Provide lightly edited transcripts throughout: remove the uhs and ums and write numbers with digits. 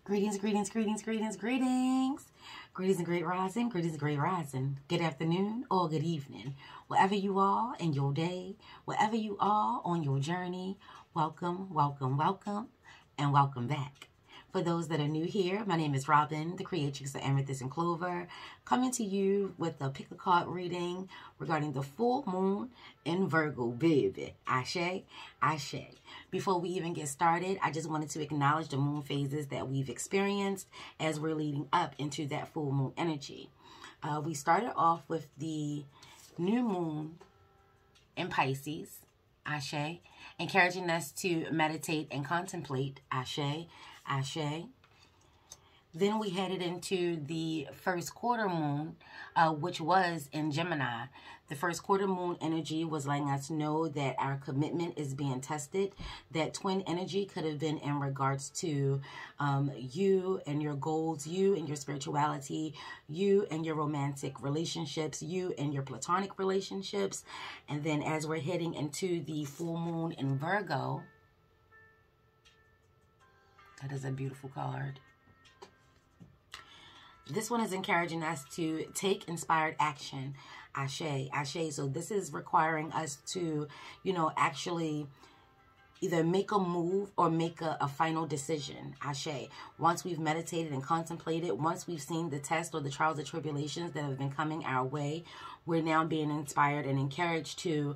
Greetings, greetings, greetings, greetings, greetings. Greetings and great rising, greetings and great rising. Good afternoon or good evening. Wherever you are in your day, wherever you are on your journey, welcome, welcome, welcome, and welcome back. For those that are new here, my name is Robin, the creatrix of Amethyst and Clover, coming to you with a pick a card reading regarding the full moon in Virgo, baby. Ashe, ashe. Before we even get started, I just wanted to acknowledge the moon phases that we've experienced as we're leading up into that full moon energy. We started off with the new moon in Pisces, ashe, encouraging us to meditate and contemplate, ashe, ashe. Then we headed into the first quarter moon, which was in Gemini. The first quarter moon energy was letting us know that our commitment is being tested. That twin energy could have been in regards to you and your goals, you and your spirituality, you and your romantic relationships, you and your platonic relationships. And then as we're heading into the full moon in Virgo, that is a beautiful card. This one is encouraging us to take inspired action. Ashe, ashe. So this is requiring us to, actually either make a move or make a final decision. Ashe. Once we've meditated and contemplated, once we've seen the test or the trials and tribulations that have been coming our way, we're now being inspired and encouraged to,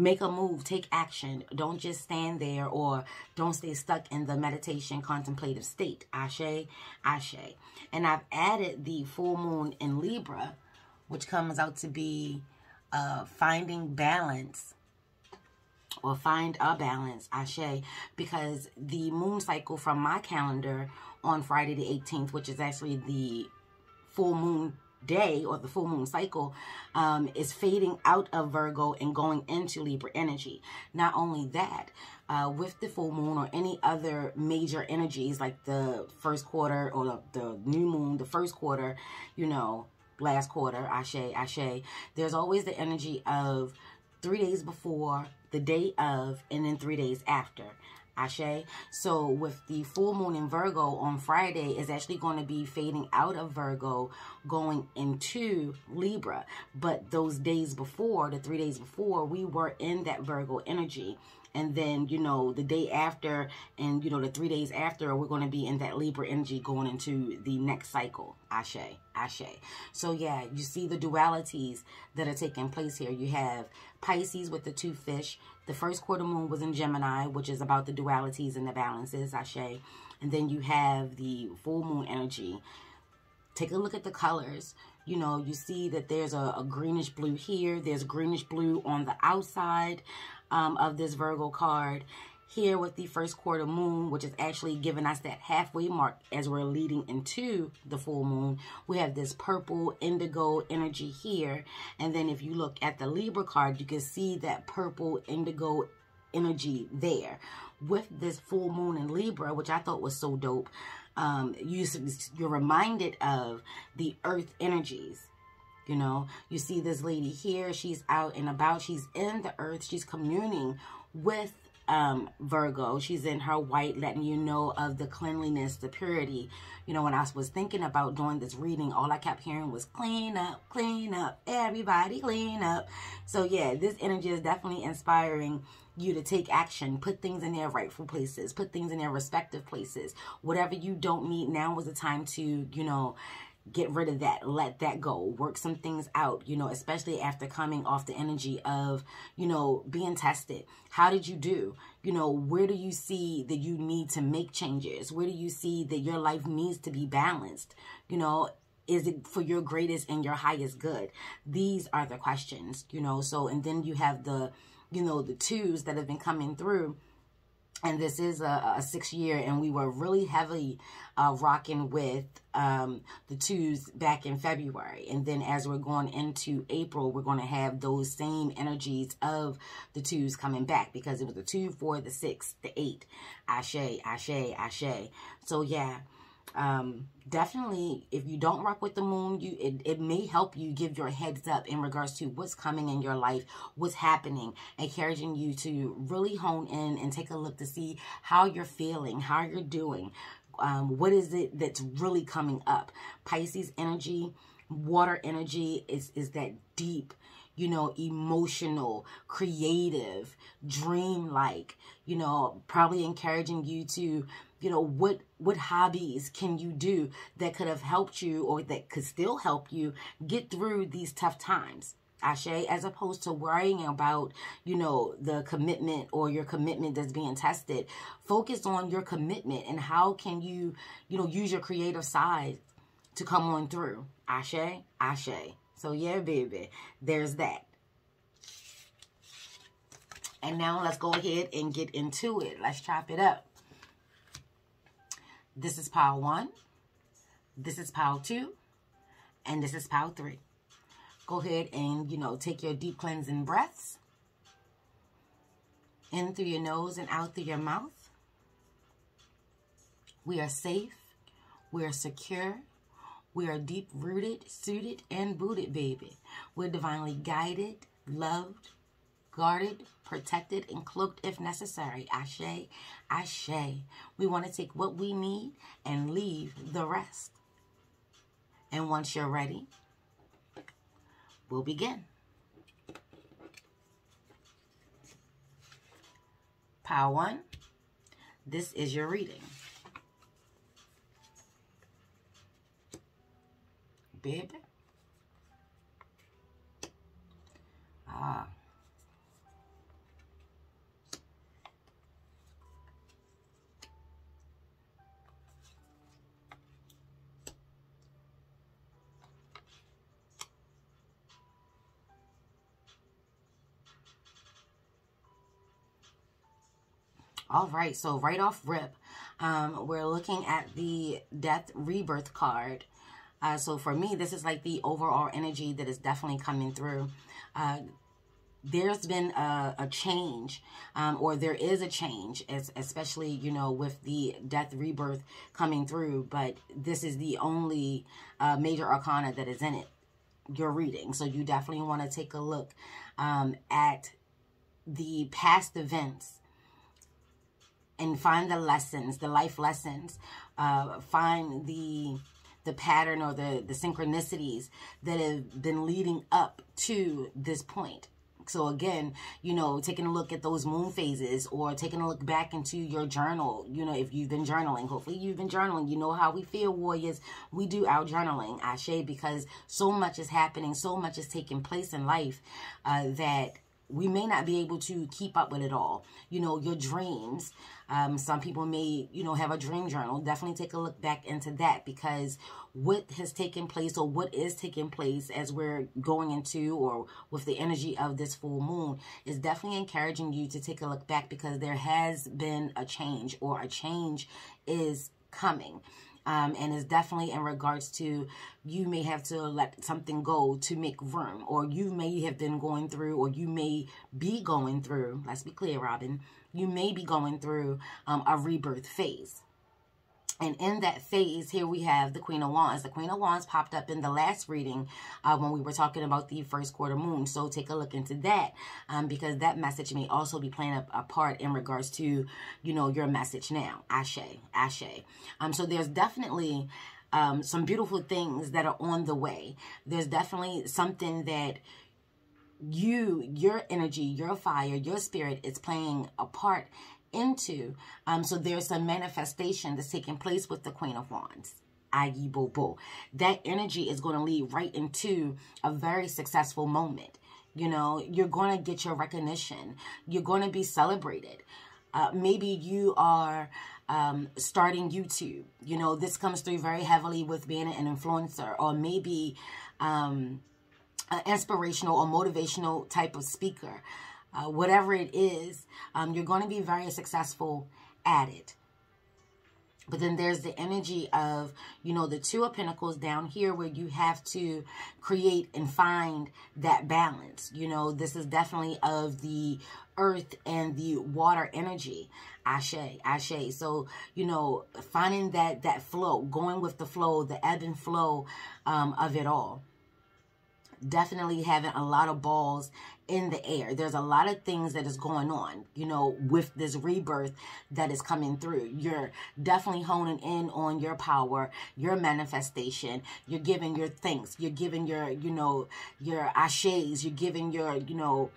make a move, take action. Don't just stand there or don't stay stuck in the meditation contemplative state. Ashe, ashe. And I've added the full moon in Libra, which comes out to be finding balance or find a balance, ashe, because the moon cycle from my calendar on Friday the 18th, which is actually the full moon day or the full moon cycle, is fading out of Virgo and going into Libra energy. Not only that, with the full moon or any other major energies like the first quarter or the new moon, the first quarter, last quarter, ashe, ashe, there's always the energy of 3 days before, the day of, and then 3 days after. Ashe. So with the full moon in Virgo on Friday is actually going to be fading out of Virgo, going into Libra. But those days before, the 3 days before, we were in that Virgo energy. And then, the day after and, the 3 days after, we're going to be in that Libra energy going into the next cycle. Ashe, ashe. So, yeah, you see the dualities that are taking place here. You have Pisces with the two fish. The first quarter moon was in Gemini, which is about the dualities and the balances, ashe. And then you have the full moon energy. Take a look at the colors. You see that there's a greenish blue here. There's greenish blue on the outside of this Virgo card. Here with the first quarter moon, which is actually giving us that halfway mark as we're leading into the full moon. We have this purple indigo energy here. And then if you look at the Libra card, you can see that purple indigo energy there. With this full moon in Libra, which I thought was so dope, you're reminded of the earth energies. You see this lady here, she's out and about, she's in the earth, she's communing with Virgo. She's in her white, letting you know of the cleanliness, the purity. When I was thinking about doing this reading, all I kept hearing was clean up, everybody clean up. So yeah, this energy is definitely inspiring you to take action, put things in their rightful places, put things in their respective places. Whatever you don't need, now was the time to, get rid of that, let that go, work some things out, especially after coming off the energy of, being tested. How did you do? Where do you see that you need to make changes? Where do you see that your life needs to be balanced? Is it for your greatest and your highest good? These are the questions, so, and then you have the, the twos that have been coming through. And this is a 6 year, and we were really heavily rocking with the twos back in February. And then as we're going into April, we're going to have those same energies of the twos coming back, because it was the 2, 4, the 6, the 8. Ashe, ashe, ashe. So yeah, definitely, if you don't rock with the moon, it may help you give your heads up in regards to what's coming in your life, what's happening, encouraging you to really hone in and take a look to see how you're feeling, how you're doing. what is it that's really coming up? Pisces energy, water energy is that deep, you know, emotional, creative, dreamlike, you know, probably encouraging you to, you know, what hobbies can you do that could have helped you or that could still help you get through these tough times. Ashe, as opposed to worrying about, you know, the commitment or your commitment that's being tested. Focus on your commitment and how can you, you know, use your creative side to come on through. Ashe, ashe. So yeah, baby, there's that. And now let's go ahead and get into it. Let's chop it up. This is pile 1. This is pile 2. And this is pile 3. Go ahead and, you know, take your deep cleansing breaths. In through your nose and out through your mouth. We are safe. We are secure. We are deep rooted, suited, and booted, baby. We're divinely guided, loved, guarded, protected, and cloaked if necessary. Ashe, ashe. We want to take what we need and leave the rest. And once you're ready, we'll begin. Pile 1, this is your reading. Baby. All right, so right off rip, we're looking at the Death Rebirth card. So for me, this is like the overall energy that is definitely coming through. There's been a change, or there is a change, especially, you know, with the Death Rebirth coming through. But this is the only major arcana that is in it, your reading. So you definitely want to take a look at the past events and find the lessons, the life lessons. Find the pattern or the synchronicities that have been leading up to this point. So again, you know, taking a look at those moon phases or taking a look back into your journal, you know, if you've been journaling, hopefully you've been journaling. You know how we feel, warriors. We do our journaling, Ashe, because so much is happening, so much is taking place in life that we may not be able to keep up with it all. You know, your dreams. Some people may, you know, have a dream journal. Definitely take a look back into that, because what has taken place or what is taking place as we're going into or with the energy of this full moon is definitely encouraging you to take a look back, because there has been a change, or a change is coming. And it's definitely in regards to, you may have to let something go to make room, or you may have been going through, or you may be going through, let's be clear, Robin, you may be going through a rebirth phase. And in that phase, here we have the Queen of Wands. The Queen of Wands popped up in the last reading when we were talking about the first quarter moon. So take a look into that, because that message may also be playing a part in regards to, you know, your message now. Ashe, ashe. So there's definitely some beautiful things that are on the way. There's definitely something that your energy, your fire, your spirit is playing a part into. So there's some manifestation that's taking place with the Queen of Wands. Ayi Bobo. That energy is going to lead right into a very successful moment. You know, you're going to get your recognition. You're going to be celebrated. Maybe you are starting YouTube. You know, this comes through very heavily with being an influencer, or maybe an inspirational or motivational type of speaker. Whatever it is, you're going to be very successful at it. But then there's the energy of, you know, the Two of Pentacles down here, where you have to create and find that balance. You know, this is definitely of the earth and the water energy. Ashe, ashe. So, you know, finding that flow, going with the flow, the ebb and flow of it all. definitely having a lot of balls in the air. There's a lot of things that is going on, you know, with this rebirth that is coming through. You're definitely honing in on your power, your manifestation. You're giving your thanks. You're giving your, you know, your ashes. You're giving your, you know,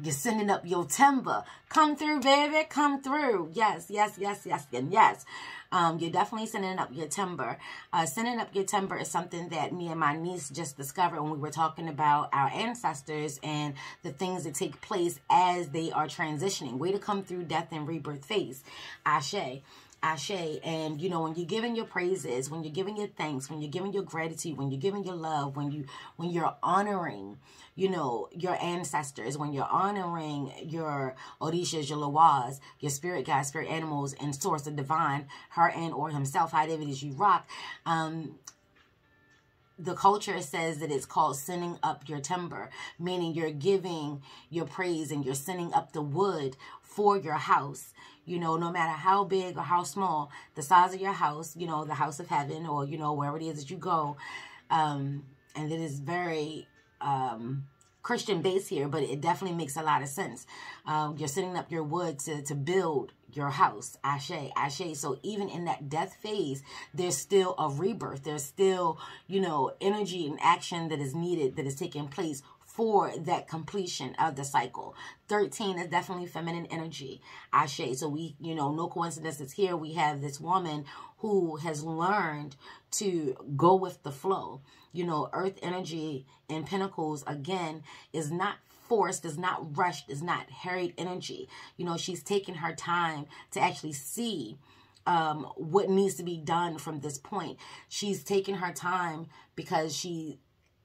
you're sending up your timber. Come through, baby. Come through. Yes, yes, yes, yes, and yes. You're definitely sending up your timber. Sending up your timber is something that me and my niece just discovered when we were talking about our ancestors and the things that take place as they are transitioning. Way to come through death and rebirth phase. Ashe. Ashe. And you know, when you're giving your praises, when you're giving your thanks, when you're giving your gratitude, when you're giving your love, when you're honoring, you know, your ancestors, when you're honoring your Orishas, your Lawas, your spirit guides, spirit animals, and source, the divine, her and or himself, however it is you rock, the culture says that it's called sending up your timber, meaning you're giving your praise and you're sending up the wood for your house. You know, no matter how big or how small, the size of your house, you know, the house of heaven, or, you know, wherever it is that you go. And it is very Christian based here, but it definitely makes a lot of sense. You're setting up your wood to build your house. Ashe, ashe. So even in that death phase, there's still a rebirth. There's still, you know, energy and action that is needed, that is taking place for that completion of the cycle. 13 is definitely feminine energy. Ashe. So we, you know, no coincidences here. We have this woman who has learned to go with the flow. You know, earth energy in Pentacles, again, is not forced, is not rushed, is not hurried energy. You know, she's taking her time to actually see what needs to be done from this point. She's taking her time because she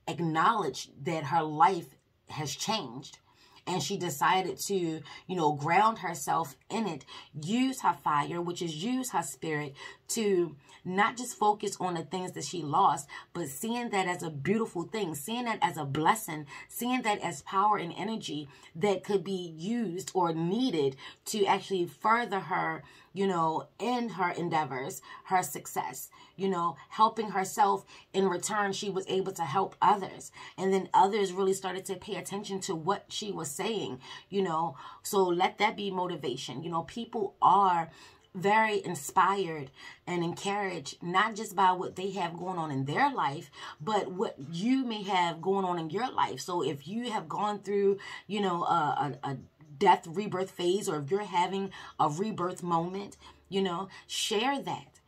acknowledged that her life has changed, and she decided to, you know, ground herself in it, use her fire, which is use her spirit to not just focus on the things that she lost, but seeing that as a beautiful thing, seeing that as a blessing, seeing that as power and energy that could be used or needed to actually further her, you know, in her endeavors, her success, you know, helping herself. In return, she was able to help others. And then others really started to pay attention to what she was saying, you know. So let that be motivation. You know, people are very inspired and encouraged, not just by what they have going on in their life, but what you may have going on in your life. So if you have gone through, you know, a death rebirth phase, or if you're having a rebirth moment, you know, share that.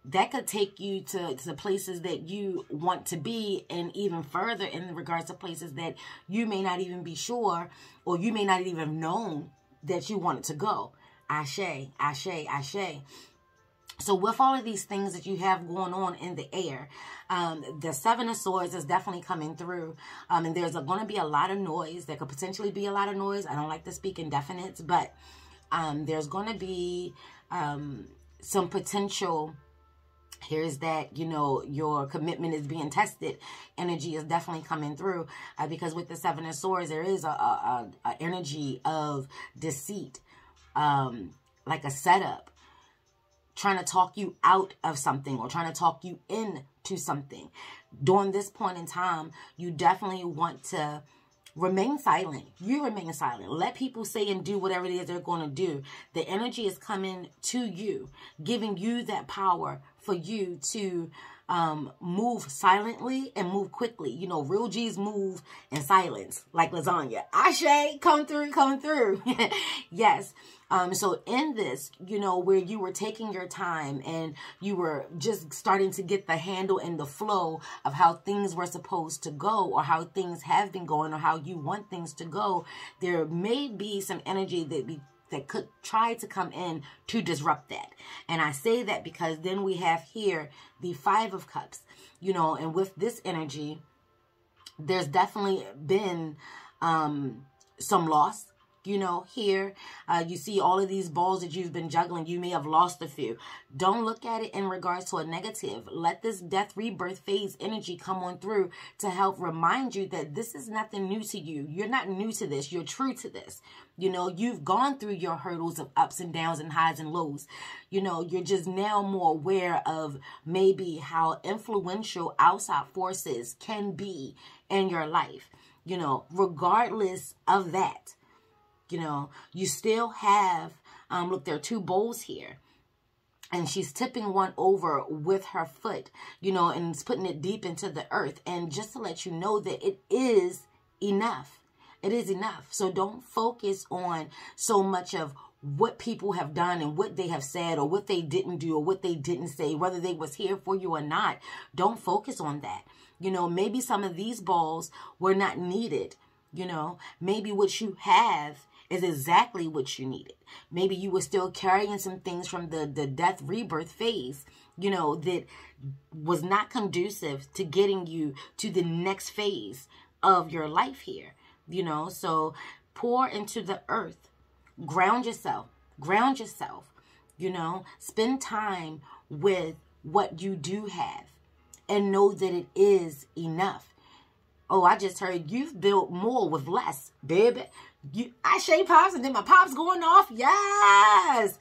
That could take you to places that you want to be, and even further in regards to places that you may not even be sure, or you may not even have known that you wanted to go. Ashe, ashe, ashe. So with all of these things that you have going on in the air, the Seven of Swords is definitely coming through. And there's going to be a lot of noise. There could potentially be a lot of noise. I don't like to speak in definites, but there's going to be some potential. Here's that, you know, your commitment is being tested. Energy is definitely coming through because with the Seven of Swords, there is a energy of deceit, like a setup, trying to talk you out of something or trying to talk you into something. During this point in time, you definitely want to remain silent. You remain silent. Let people say and do whatever it is they're going to do. The energy is coming to you, giving you that power for you to move silently and move quickly. You know, real G's move in silence, like lasagna. Ashe, come through, come through. Yes. So in this, you know, where you were taking your time and you were just starting to get the handle and the flow of how things were supposed to go, or how things have been going, or how you want things to go, there may be some energy that could try to come in to disrupt that. And I say that because then we have here the Five of Cups, you know, and with this energy, there's definitely been some loss. You know, here, you see all of these balls that you've been juggling. You may have lost a few. Don't look at it in regards to a negative. Let this death rebirth phase energy come on through to help remind you that this is nothing new to you. You're not new to this. You're true to this. You know, you've gone through your hurdles of ups and downs and highs and lows. You know, you're just now more aware of maybe how influential outside forces can be in your life. You know, regardless of that. You know, you still have, look, there are two bowls here. And she's tipping one over with her foot, you know, and it's putting it deep into the earth. And just to let you know that it is enough. It is enough. So don't focus on so much of what people have done and what they have said or what they didn't do or what they didn't say, whether they was here for you or not. Don't focus on that. You know, maybe some of these balls were not needed. You know, maybe what you have is exactly what you needed. Maybe you were still carrying some things from the death rebirth phase, you know, that was not conducive to getting you to the next phase of your life here, you know. So pour into the earth, ground yourself, you know, spend time with what you do have and know that it is enough. Oh, I just heard you've built more with less, baby. I shave pops and then my pops going off. Yes.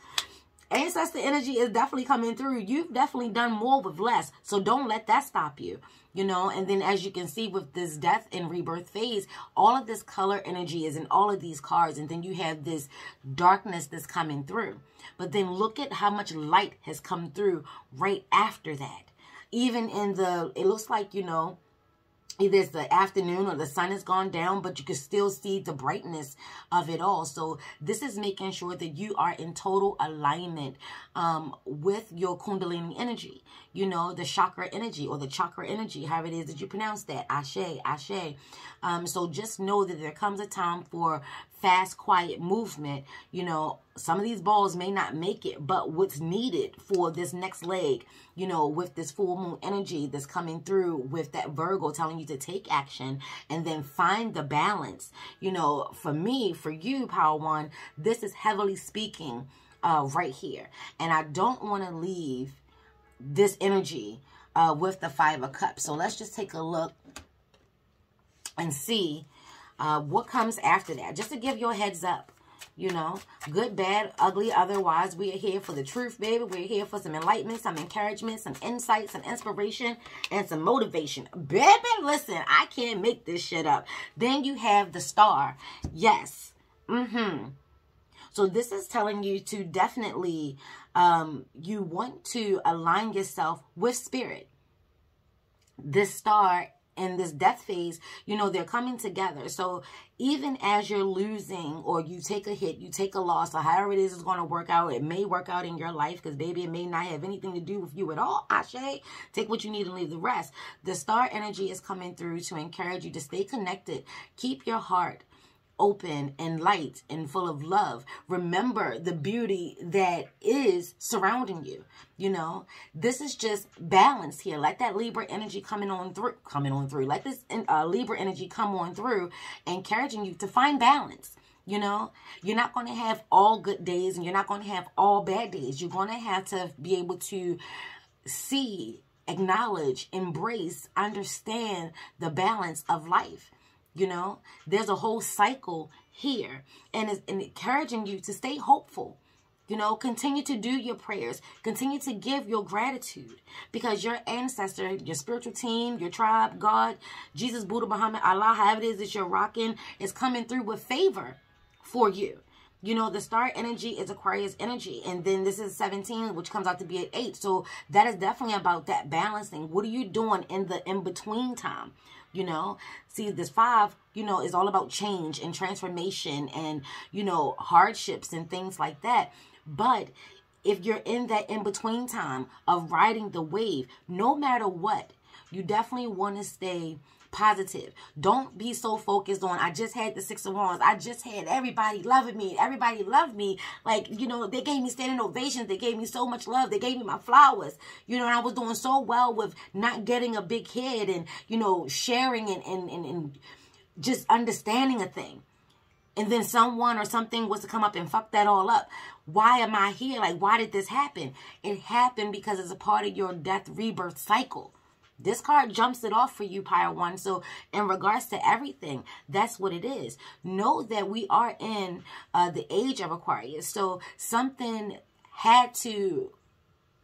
Ancestor energy is definitely coming through. You've definitely done more with less. So don't let that stop you. You know, and then as you can see with this death and rebirth phase, all of this color energy is in all of these cards. And then you have this darkness that's coming through. But then look at how much light has come through right after that. Even in the, it looks like, you know, either it's the afternoon or the sun has gone down, but you can still see the brightness of it all. So this is making sure that you are in total alignment with your Kundalini energy, you know, the chakra energy or the chakra energy, however it is that you pronounce that, Ashe, Ashe. So just know that there comes a time for fast, quiet movement. You know, some of these balls may not make it, but what's needed for this next leg, you know, with this full moon energy that's coming through with that Virgo telling you to take action and then find the balance. You know, for me, for you, Power One, this is heavily speaking right here. And I don't want to leave this energy with the Five of Cups. So let's just take a look and see what comes after that. Just to give you a heads up. You know, good, bad, ugly, otherwise, we are here for the truth, baby. We're here for some enlightenment, some encouragement, some insight, some inspiration, and some motivation. Baby, listen, I can't make this shit up. Then you have the Star. Yes. So this is telling you to definitely, you want to align yourself with spirit. This Star in this death phase, you know, they're coming together. So even as you're losing or you take a hit, you take a loss, or however it is going to work out, it may work out in your life because, baby, it may not have anything to do with you at all. Ashe, take what you need and leave the rest. The Star energy is coming through to encourage you to stay connected. Keep your heart open and light and full of love. Remember the beauty that is surrounding you. You know, this is just balance here. Let that Libra energy coming on through. Let this Libra energy come on through, encouraging you to find balance. You know, you're not going to have all good days and you're not going to have all bad days. You're going to have to be able to see, acknowledge, embrace, understand the balance of life. You know, there's a whole cycle here, and it's encouraging you to stay hopeful. You know, continue to do your prayers. Continue to give your gratitude because your ancestor, your spiritual team, your tribe, God, Jesus, Buddha, Muhammad, Allah, however it is that you're rocking, is coming through with favor for you. You know, the Star energy is Aquarius energy. And then this is 17, which comes out to be at 8. So that is definitely about that balancing. What are you doing in the in-between time? You know, see, this 5, you know, is all about change and transformation and, you know, hardships and things like that. But if you're in that in-between time of riding the wave, no matter what, you definitely want to stay positive. Don't be so focused on, I just had the 6 of Wands. I just had everybody loving me. Everybody loved me. Like, you know, they gave me standing ovations. They gave me so much love. They gave me my flowers. You know, and I was doing so well with not getting a big hit and, you know, sharing and just understanding a thing. and then someone or something was to come up and fuck that all up. Why am I here? Like, why did this happen? It happened because it's a part of your death rebirth cycle. This card jumps it off for you, Pile 1. So in regards to everything, that's what it is. Know that we are in the age of Aquarius. So something had to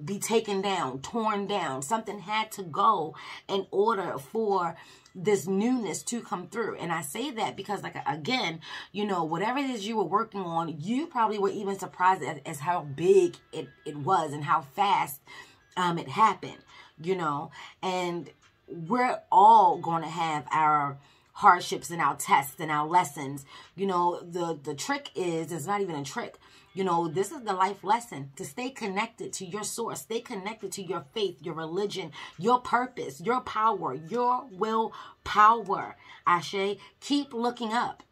be taken down, torn down. Something had to go in order for this newness to come through. And I say that because, like, again, you know, whatever it is you were working on, you probably were even surprised as how big it was and how fast it happened. You know, and we're all going to have our hardships and our tests and our lessons. You know, the trick is, it's not even a trick. You know, this is the life lesson, to stay connected to your source, stay connected to your faith, your religion, your purpose, your power, your will power. Ashe, keep looking up.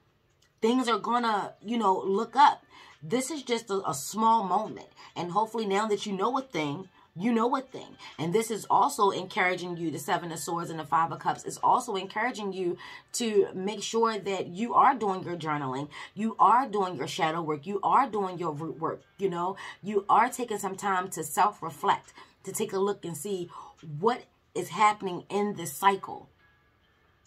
Things are going to, you know, look up. This is just a small moment. And hopefully now that you know a thing, you know a thing. And this is also encouraging you, the Seven of Swords and the Five of Cups is also encouraging you to make sure that you are doing your journaling, you are doing your shadow work, you are doing your root work, you know, you are taking some time to self-reflect, to take a look and see what is happening in this cycle.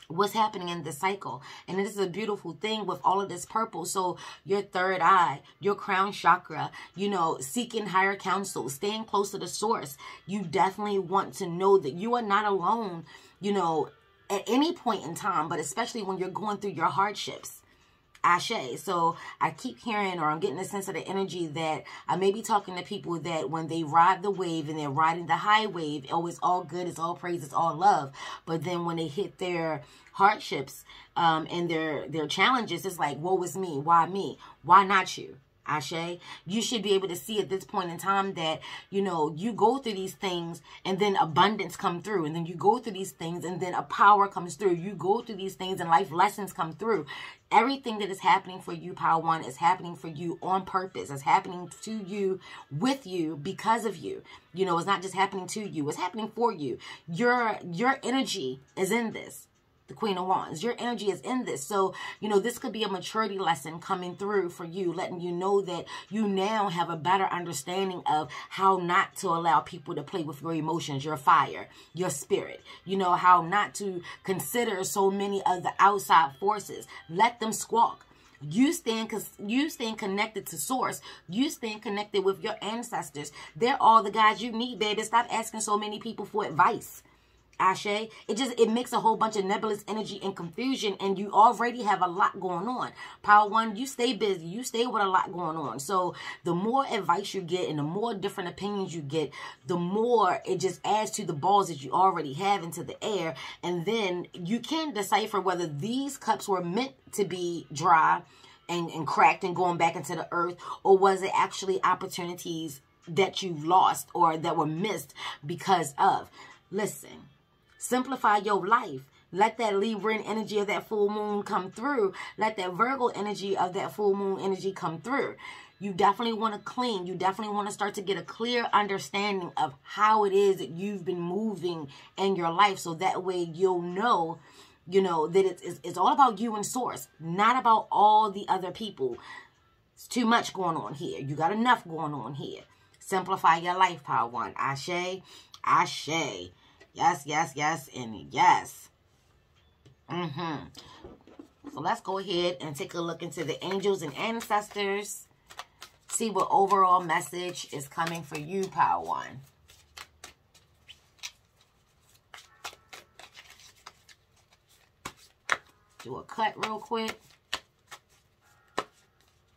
What's happening in this cycle. And this is a beautiful thing with all of this purple. So your third eye, your crown chakra, you know, seeking higher counsel, staying close to the source. You definitely want to know that you are not alone, you know, at any point in time, but especially when you're going through your hardships. Ashe. So I keep hearing, or I'm getting a sense of the energy that I may be talking to people that when they ride the wave and they're riding the high wave, oh, it's all good, it's all praise, it's all love. But then when they hit their hardships and their challenges, it's like, woe is me. Why me? Why not you? Ashe, you should be able to see at this point in time that, you know, you go through these things and then abundance come through, and then you go through these things and then a power comes through. You go through these things and life lessons come through. Everything that is happening for you, Power One, is happening for you on purpose. It's happening to you, with you, because of you. You know, it's not just happening to you. It's happening for you. Your energy is in this. The Queen of Wands. Your energy is in this. So, you know, this could be a maturity lesson coming through for you, letting you know that you now have a better understanding of how not to allow people to play with your emotions, your fire, your spirit. You know, how not to consider so many of the outside forces. Let them squawk. You stand connected to source. You stand connected with your ancestors. They're all the guys you need, baby. Stop asking so many people for advice. Ashe, it makes a whole bunch of nebulous energy and confusion, and you already have a lot going on. Power One, you stay busy. You stay with a lot going on. So the more advice you get and the more different opinions you get, the more it just adds to the balls that you already have into the air. And then you can decipher whether these cups were meant to be dry and cracked and going back into the earth, or was it actually opportunities that you lost or that were missed because of. Listen. Simplify your life. Let that Libran energy of that full moon come through. Let that Virgo energy of that full moon energy come through. You definitely want to clean. You definitely want to start to get a clear understanding of how it is that you've been moving in your life. So that way you'll know, you know, that it's all about you and source, not about all the other people. It's too much going on here. You got enough going on here. Simplify your life, Power One. Ashe, ashe. Yes, yes, yes, and yes. So let's go ahead and take a look into the angels and ancestors. See what overall message is coming for you, Power One. Do a cut real quick.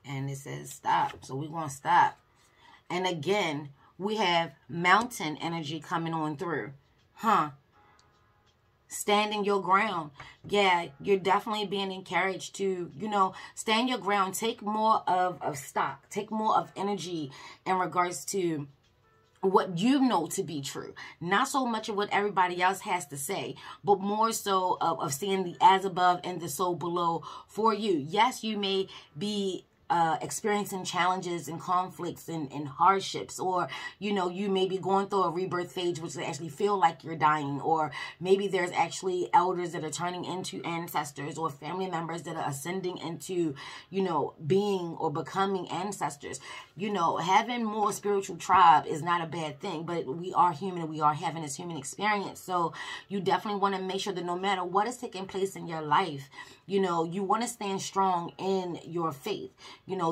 And it says stop. So we're going to stop. And again, we have mountain energy coming on through. Standing your ground. Yeah, you're definitely being encouraged to, you know, stand your ground. Take more of stock. Take more of energy in regards to what you know to be true. Not so much of what everybody else has to say, but more so of seeing the as above and the so below for you. Yes, you may be experiencing challenges and conflicts and hardships, or you may be going through a rebirth phase, which actually feel like you're dying, or maybe there's actually elders that are turning into ancestors, or family members that are ascending into being or becoming ancestors. Having more spiritual tribe is not a bad thing, but we are human and we are having this human experience. So you definitely want to make sure that no matter what is taking place in your life, you want to stand strong in your faith.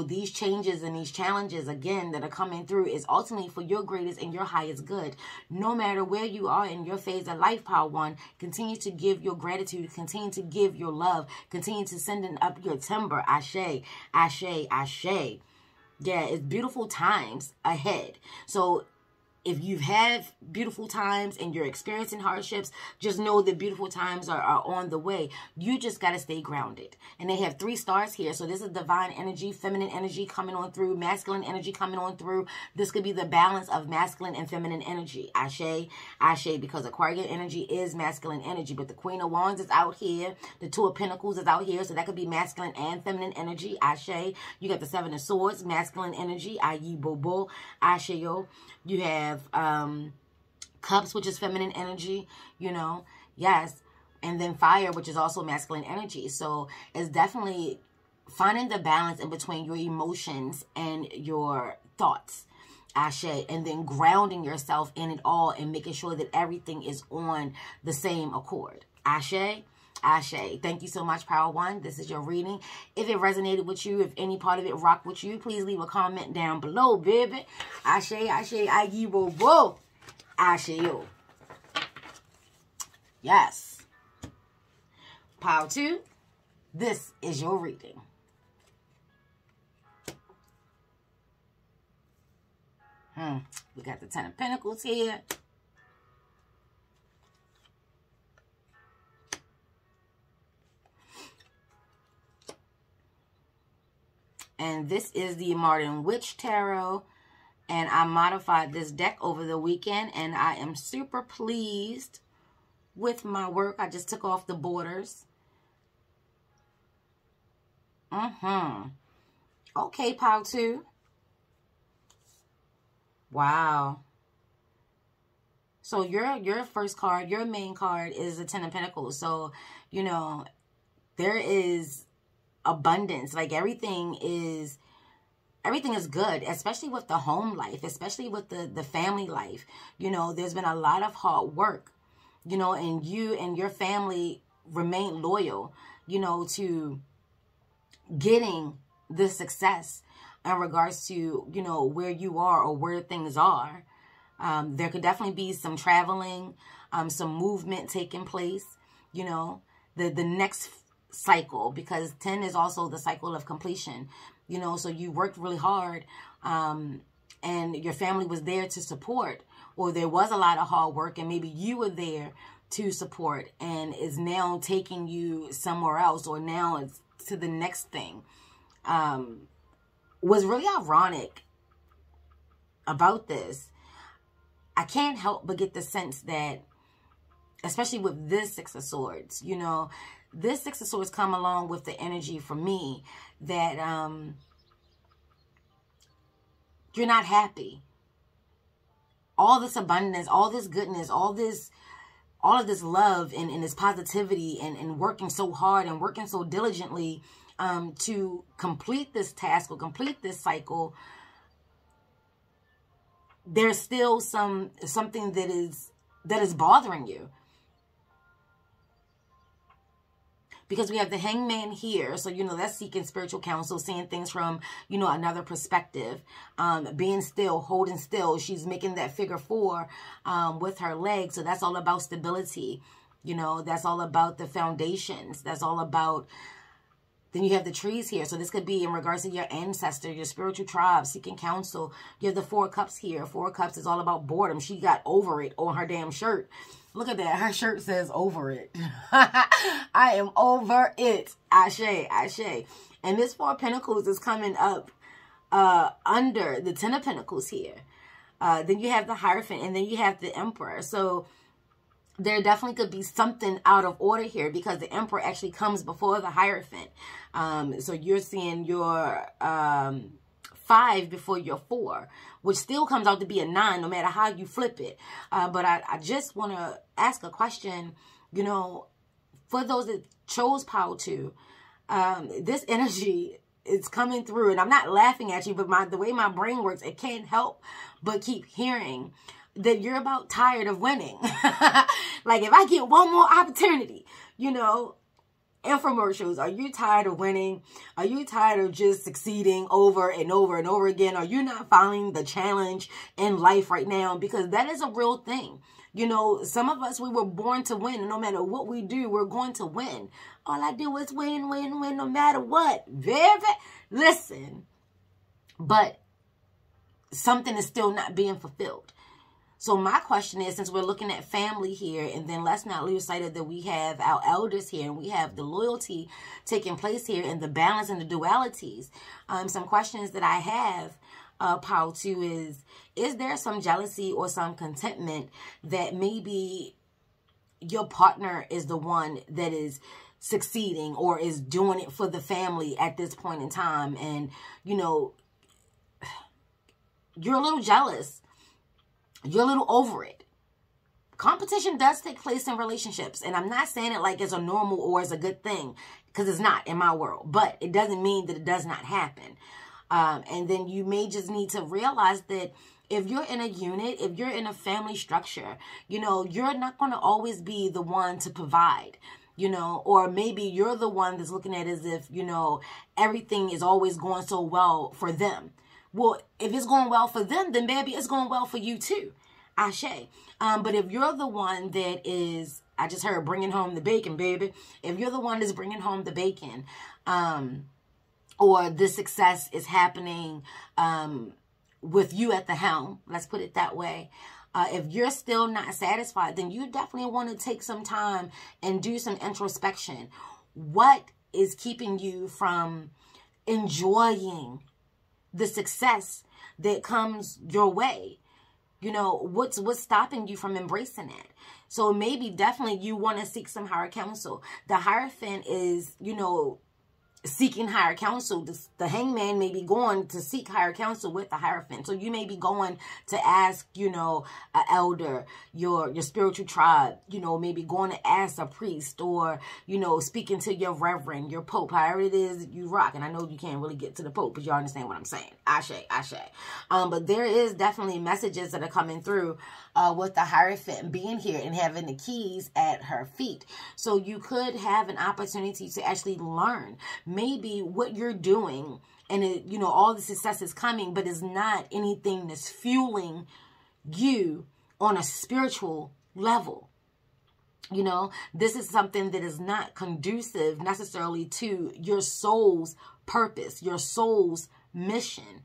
These changes and these challenges, again, that are coming through is ultimately for your greatest and your highest good. No matter where you are in your phase of life, Power One, continue to give your gratitude, continue to give your love, continue to send up your timber. Ashe, ashe, ashe. Yeah, it's beautiful times ahead. So if you have beautiful times and you're experiencing hardships, just know that beautiful times are on the way. You just got to stay grounded. And they have 3 stars here. So this is divine energy, feminine energy coming on through, masculine energy coming on through. This could be the balance of masculine and feminine energy. Ashe, ashe, because Aquarian energy is masculine energy. But the Queen of Wands is out here. The 2 of Pentacles is out here. So that could be masculine and feminine energy. Ashe. You got the 7 of Swords, masculine energy. Ayi bobo. Ashe yo. You have Cups, which is feminine energy, yes. And then Fire, which is also masculine energy. So it's definitely finding the balance in between your emotions and your thoughts. Ashe. And then grounding yourself in it all and making sure that everything is on the same accord. Ashe. Ashe. Thank you so much, Power One. This is your reading. If it resonated with you, if any part of it rocked with you, please leave a comment down below, baby. Ashe, ashe, ayi bo bo. Ashe yo. Yes. Power Two, this is your reading. We got the 10 of Pentacles here. And this is the Modern Witch Tarot. And I modified this deck over the weekend. And I am super pleased with my work. I just took off the borders. Okay, Power Two. Wow. So your first card, your main card is the 10 of Pentacles. So, there is abundance. Like everything is good, especially with the home life, especially with the family life. There's been a lot of hard work, and you and your family remain loyal, to getting this success in regards to, where you are or where things are. There could definitely be some traveling, some movement taking place, the next cycle, because 10 is also the cycle of completion, so you worked really hard, and your family was there to support, or there was a lot of hard work and maybe you were there to support, and is now taking you somewhere else, or now it's to the next thing. Was really ironic about this. I can't help but get the sense that, especially with this 6 of Swords, this 6 of Swords come along with the energy for me that you're not happy. All this abundance, all this goodness, all of this love and this positivity and working so hard and working so diligently to complete this task or complete this cycle, there's still something that is bothering you. Because we have the Hangman here. So, that's seeking spiritual counsel, seeing things from, another perspective. Being still, holding still. She's making that figure 4 with her legs. So that's all about stability. That's all about the foundations. That's all about... Then you have the trees here. So this could be in regards to your ancestor, your spiritual tribe, seeking counsel. You have the 4 cups here. 4 cups is all about boredom. She got over it on her damn shirt. Look at that. Her shirt says over it. I am over it. Ashe, ashe. And this 4 of Pentacles is coming up under the 10 of Pentacles here. Then you have the Hierophant, and then you have the Emperor. So there definitely could be something out of order here, because the Emperor actually comes before the Hierophant. So you're seeing your 5 before your 4, which still comes out to be a 9 no matter how you flip it. But I just want to ask a question, you know, for those that chose pile 2, this energy is coming through, and I'm not laughing at you, but the way my brain works, it can't help but keep hearing that you're about tired of winning. Like, if I get one more opportunity, you know, infomercials, are you tired of winning? Are you tired of just succeeding over and over and over again? Are you not following the challenge in life right now? Because that is a real thing. You know, some of us, we were born to win, and no matter what we do, we're going to win. All I do is win, win, win, no matter what. Listen, but something is still not being fulfilled. So my question is, since we're looking at family here, and then let's not lose sight of that we have our elders here, and we have the loyalty taking place here, and the balance and the dualities. Some questions that I have, pile 2, is there some jealousy or some contentment that maybe your partner is the one that is succeeding or is doing it for the family at this point in time, and, you know, you're a little jealous. You're a little over it. Competition does take place in relationships. And I'm not saying it like it's a normal or it's a good thing, because it's not in my world. But it doesn't mean that it does not happen. And then you may just need to realize that if you're in a unit, if you're in a family structure, you know, you're not going to always be the one to provide. You know, or maybe you're the one that's looking at it as if, you know, everything is always going so well for them. Well, if it's going well for them, then baby, it's going well for you too. Ashe. But if you're the one that is, I just heard bringing home the bacon, baby. If you're the one that's bringing home the bacon, or the success is happening with you at the helm, let's put it that way. If you're still not satisfied, then you definitely want to take some time and do some introspection. What is keeping you from enjoying the success that comes your way? You know, what's stopping you from embracing it? So maybe definitely you want to seek some higher counsel. The Hierophant is, you know, seeking higher counsel. The Hangman may be going to seek higher counsel with the Hierophant. So you may be going to ask, you know, an elder, your spiritual tribe, you know, maybe going to ask a priest, or, you know, speaking to your reverend, your pope, however it is you rock. And I know you can't really get to the pope, but you understand what I'm saying. Ashe, ashe. But there is definitely messages that are coming through with the Hierophant being here and having the keys at her feet. So you could have an opportunity to actually learn maybe what you're doing, and it, you know, all the success is coming, but it's not anything that's fueling you on a spiritual level. You know, this is something that is not conducive necessarily to your soul's purpose, your soul's mission.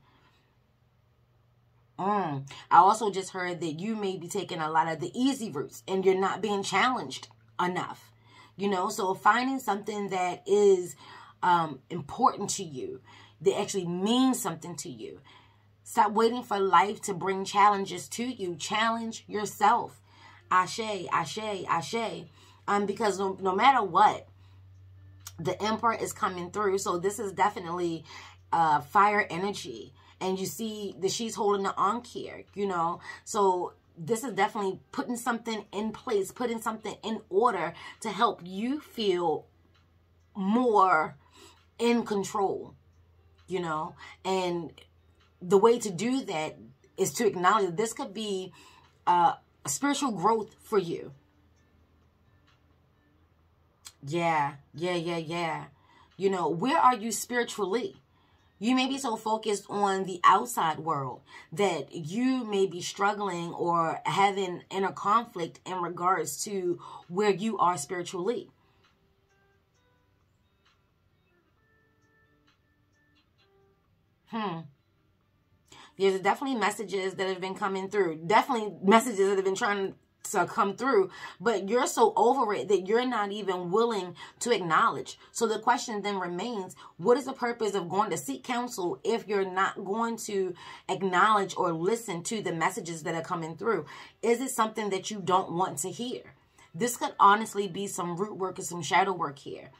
I also just heard that you may be taking a lot of the easy routes and you're not being challenged enough. You know, so finding something that is important to you, that actually means something to you. Stop waiting for life to bring challenges to you. Challenge yourself. Ashe, ashe, ashe. Because no matter what, the Emperor is coming through. So this is definitely fire energy. And you see that she's holding the Ankh here, you know. So this is definitely putting something in place, putting something in order to help you feel more in control, you know. And the way to do that is to acknowledge that this could be a spiritual growth for you. Yeah. You know, where are you spiritually? You may be so focused on the outside world that you may be struggling or having inner conflict in regards to where you are spiritually. There's definitely messages that have been coming through. Definitely messages that have been trying to come through, but you're so over it that you're not even willing to acknowledge. So the question then remains, what is the purpose of going to seek counsel if you're not going to acknowledge or listen to the messages that are coming through? Is it something that you don't want to hear? This could honestly be some root work or some shadow work here.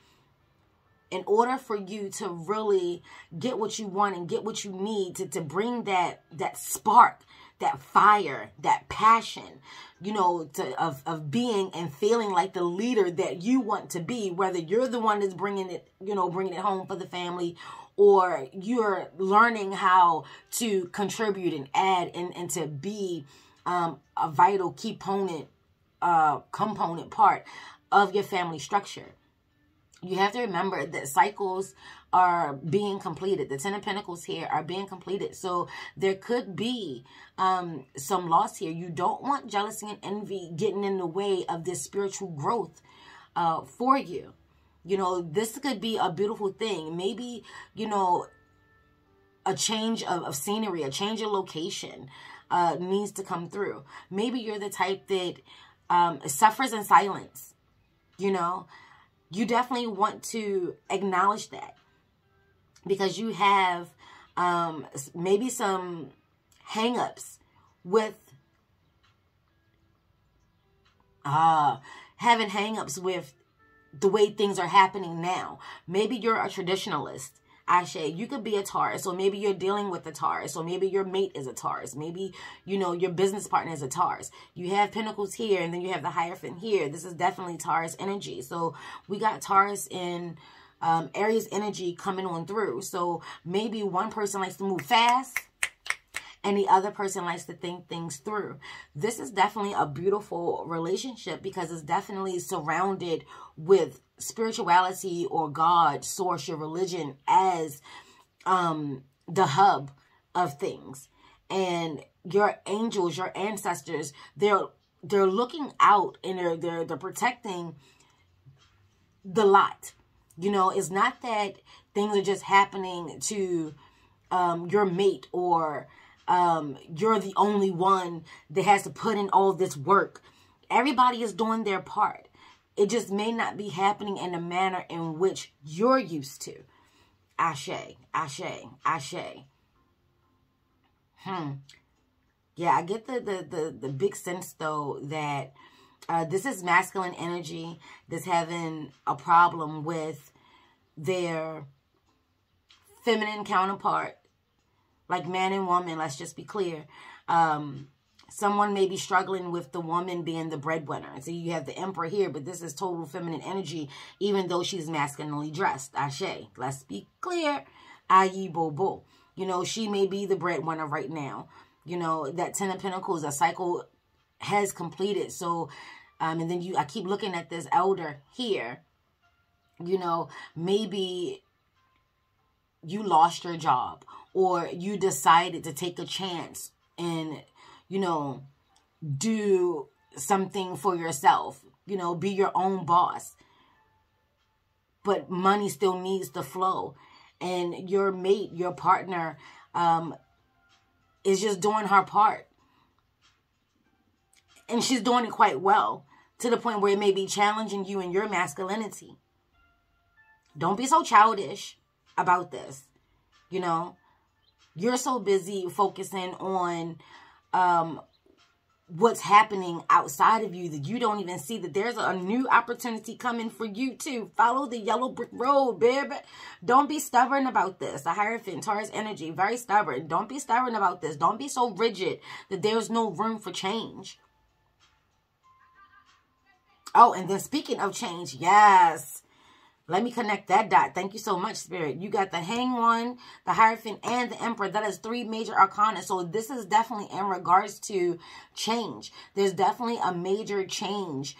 In order for you to really get what you want and get what you need to bring that spark, that fire, that passion, you know, of being and feeling like the leader that you want to be, whether you're the one that's bringing it, you know, bringing it home for the family, or you're learning how to contribute and add and to be a vital key component part of your family structure. You have to remember that cycles are being completed. The 10 of Pentacles here are being completed. So there could be some loss here. You don't want jealousy and envy getting in the way of this spiritual growth for you. You know, this could be a beautiful thing. Maybe, you know, a change of scenery, a change of location needs to come through. Maybe you're the type that suffers in silence, you know. You definitely want to acknowledge that because you have maybe some hang-ups with having hang-ups with the way things are happening now. Maybe you're a traditionalist. Ashe, you could be a Taurus, or maybe you're dealing with a Taurus, or maybe your mate is a Taurus. Maybe, you know, your business partner is a Taurus. You have Pentacles here, and then you have the Hierophant here. This is definitely Taurus energy. So we got Taurus in Aries energy coming on through. So maybe one person likes to move fast, and the other person likes to think things through. This is definitely a beautiful relationship because it's definitely surrounded with spirituality or God, source, your religion as the hub of things. And your angels, your ancestors, they're looking out and they're protecting the lot. You know, it's not that things are just happening to your mate, or you're the only one that has to put in all this work. Everybody is doing their part. It just may not be happening in the manner in which you're used to. Ashe, ashe, ashe. Yeah, I get the big sense, though, that this is masculine energy that's having a problem with their feminine counterpart. Like man and woman, let's just be clear. Someone may be struggling with the woman being the breadwinner. So you have the Emperor here, but this is total feminine energy, even though she's masculinely dressed. Ashe. Let's be clear. Ayi Bobo. You know, she may be the breadwinner right now. You know, that 10 of Pentacles, a cycle has completed. So, and then I keep looking at this elder here. You know, maybe you lost your job, or you decided to take a chance and, you know, do something for yourself, you know, be your own boss. But money still needs to flow. And your mate, your partner, is just doing her part. And she's doing it quite well, to the point where it may be challenging you in your masculinity. Don't be so childish about this. You know, you're so busy focusing on what's happening outside of you that you don't even see that there's a new opportunity coming for you too. Follow the yellow brick road, baby. Don't be stubborn about this. The Hierophant, Taurus energy, very stubborn. Don't be stubborn about this. Don't be so rigid that there's no room for change. Oh, and then speaking of change, yes. Let me connect that dot. Thank you so much, Spirit. You got the Hanged One, the Hierophant, and the Emperor. That is 3 major arcana. So this is definitely in regards to change. There's definitely a major change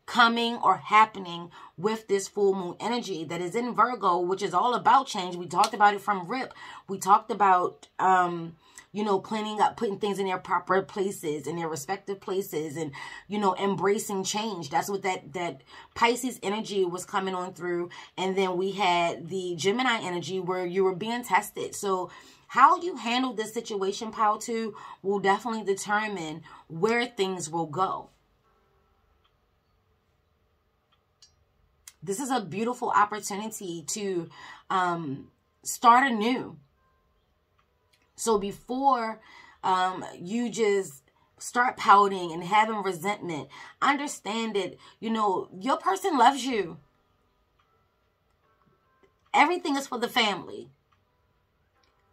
coming or happening with this full moon energy that is in Virgo, which is all about change. We talked about it from RIP. We talked about, you know, cleaning up, putting things in their proper places, in their respective places, and, you know, embracing change. That's what that Pisces energy was coming on through. And then we had the Gemini energy where you were being tested. So how you handle this situation, Pile 2, will definitely determine where things will go. This is a beautiful opportunity to start anew. So before you just start pouting and having resentment, understand that, you know, your person loves you. Everything is for the family.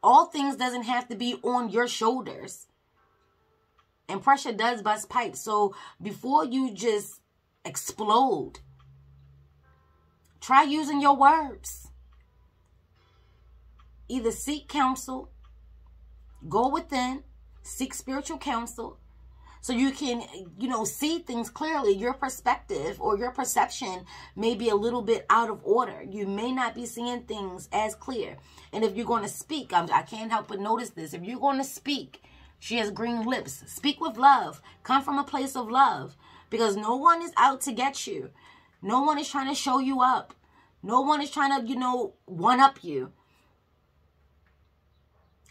All things doesn't have to be on your shoulders. And pressure does bust pipes. So before you just explode, try using your words. Either seek counsel, go within, seek spiritual counsel, so you can, you know, see things clearly. Your perspective or your perception may be a little bit out of order. You may not be seeing things as clear. And if you're going to speak, I can't help but notice this. If you're going to speak, she has green lips. Speak with love. Come from a place of love. Because no one is out to get you. No one is trying to show you up. No one is trying to, you know, one-up you.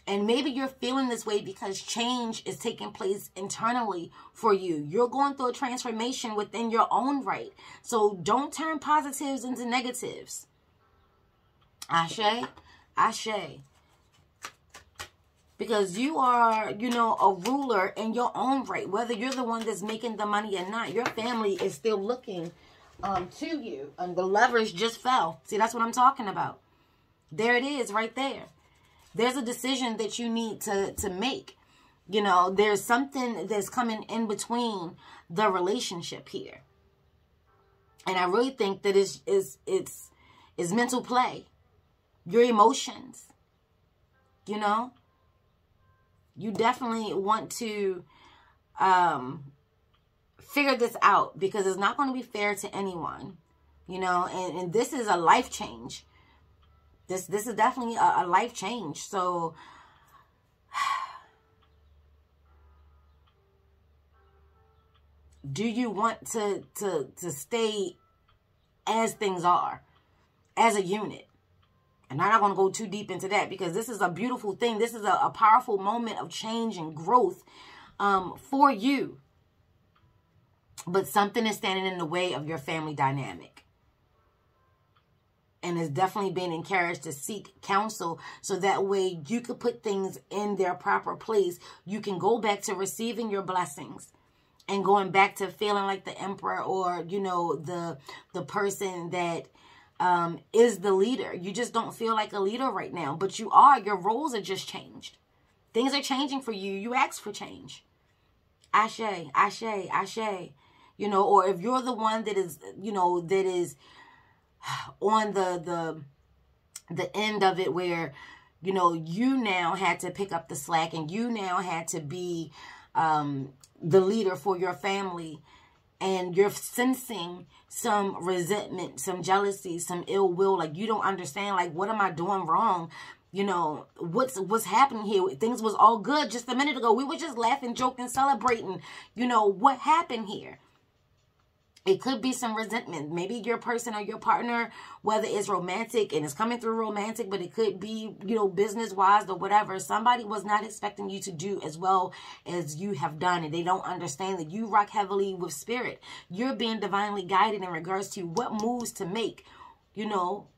And maybe you're feeling this way because change is taking place internally for you. You're going through a transformation within your own right. So don't turn positives into negatives. Ashe, ashe. Because you are, you know, a ruler in your own right. Whether you're the one that's making the money or not, your family is still looking to you. And the levers just fell. See, that's what I'm talking about. There it is right there. There's a decision that you need to make. You know, there's something that's coming in between the relationship here. And I really think that it's mental play. Your emotions. You know? You definitely want to figure this out, because it's not going to be fair to anyone. You know, and this is a life change. This is definitely a life change. So do you want to stay as things are, as a unit? And I'm not going to go too deep into that, because this is a beautiful thing. This is a powerful moment of change and growth for you. But something is standing in the way of your family dynamic. And is definitely being encouraged to seek counsel, so that way you could put things in their proper place. You can go back to receiving your blessings and going back to feeling like the emperor, or, you know, the person that is the leader. You just don't feel like a leader right now, but you are. Your roles are just changed. Things are changing for you. You asked for change. Ashe, ashe, ashe. You know, or if you're the one that is, you know, that is on the end of it, where, you know, you now had to pick up the slack, and you now had to be the leader for your family, and you're sensing some resentment, some jealousy, some ill will, like you don't understand, like, what am I doing wrong? You know, what's happening here? Things was all good just a minute ago. We were just laughing, joking, celebrating. You know, what happened here? It could be some resentment. Maybe your person or your partner, whether it's romantic and it's coming through romantic, but it could be, you know, business-wise or whatever. Somebody was not expecting you to do as well as you have done, and they don't understand that you rock heavily with spirit. You're being divinely guided in regards to what moves to make, you know.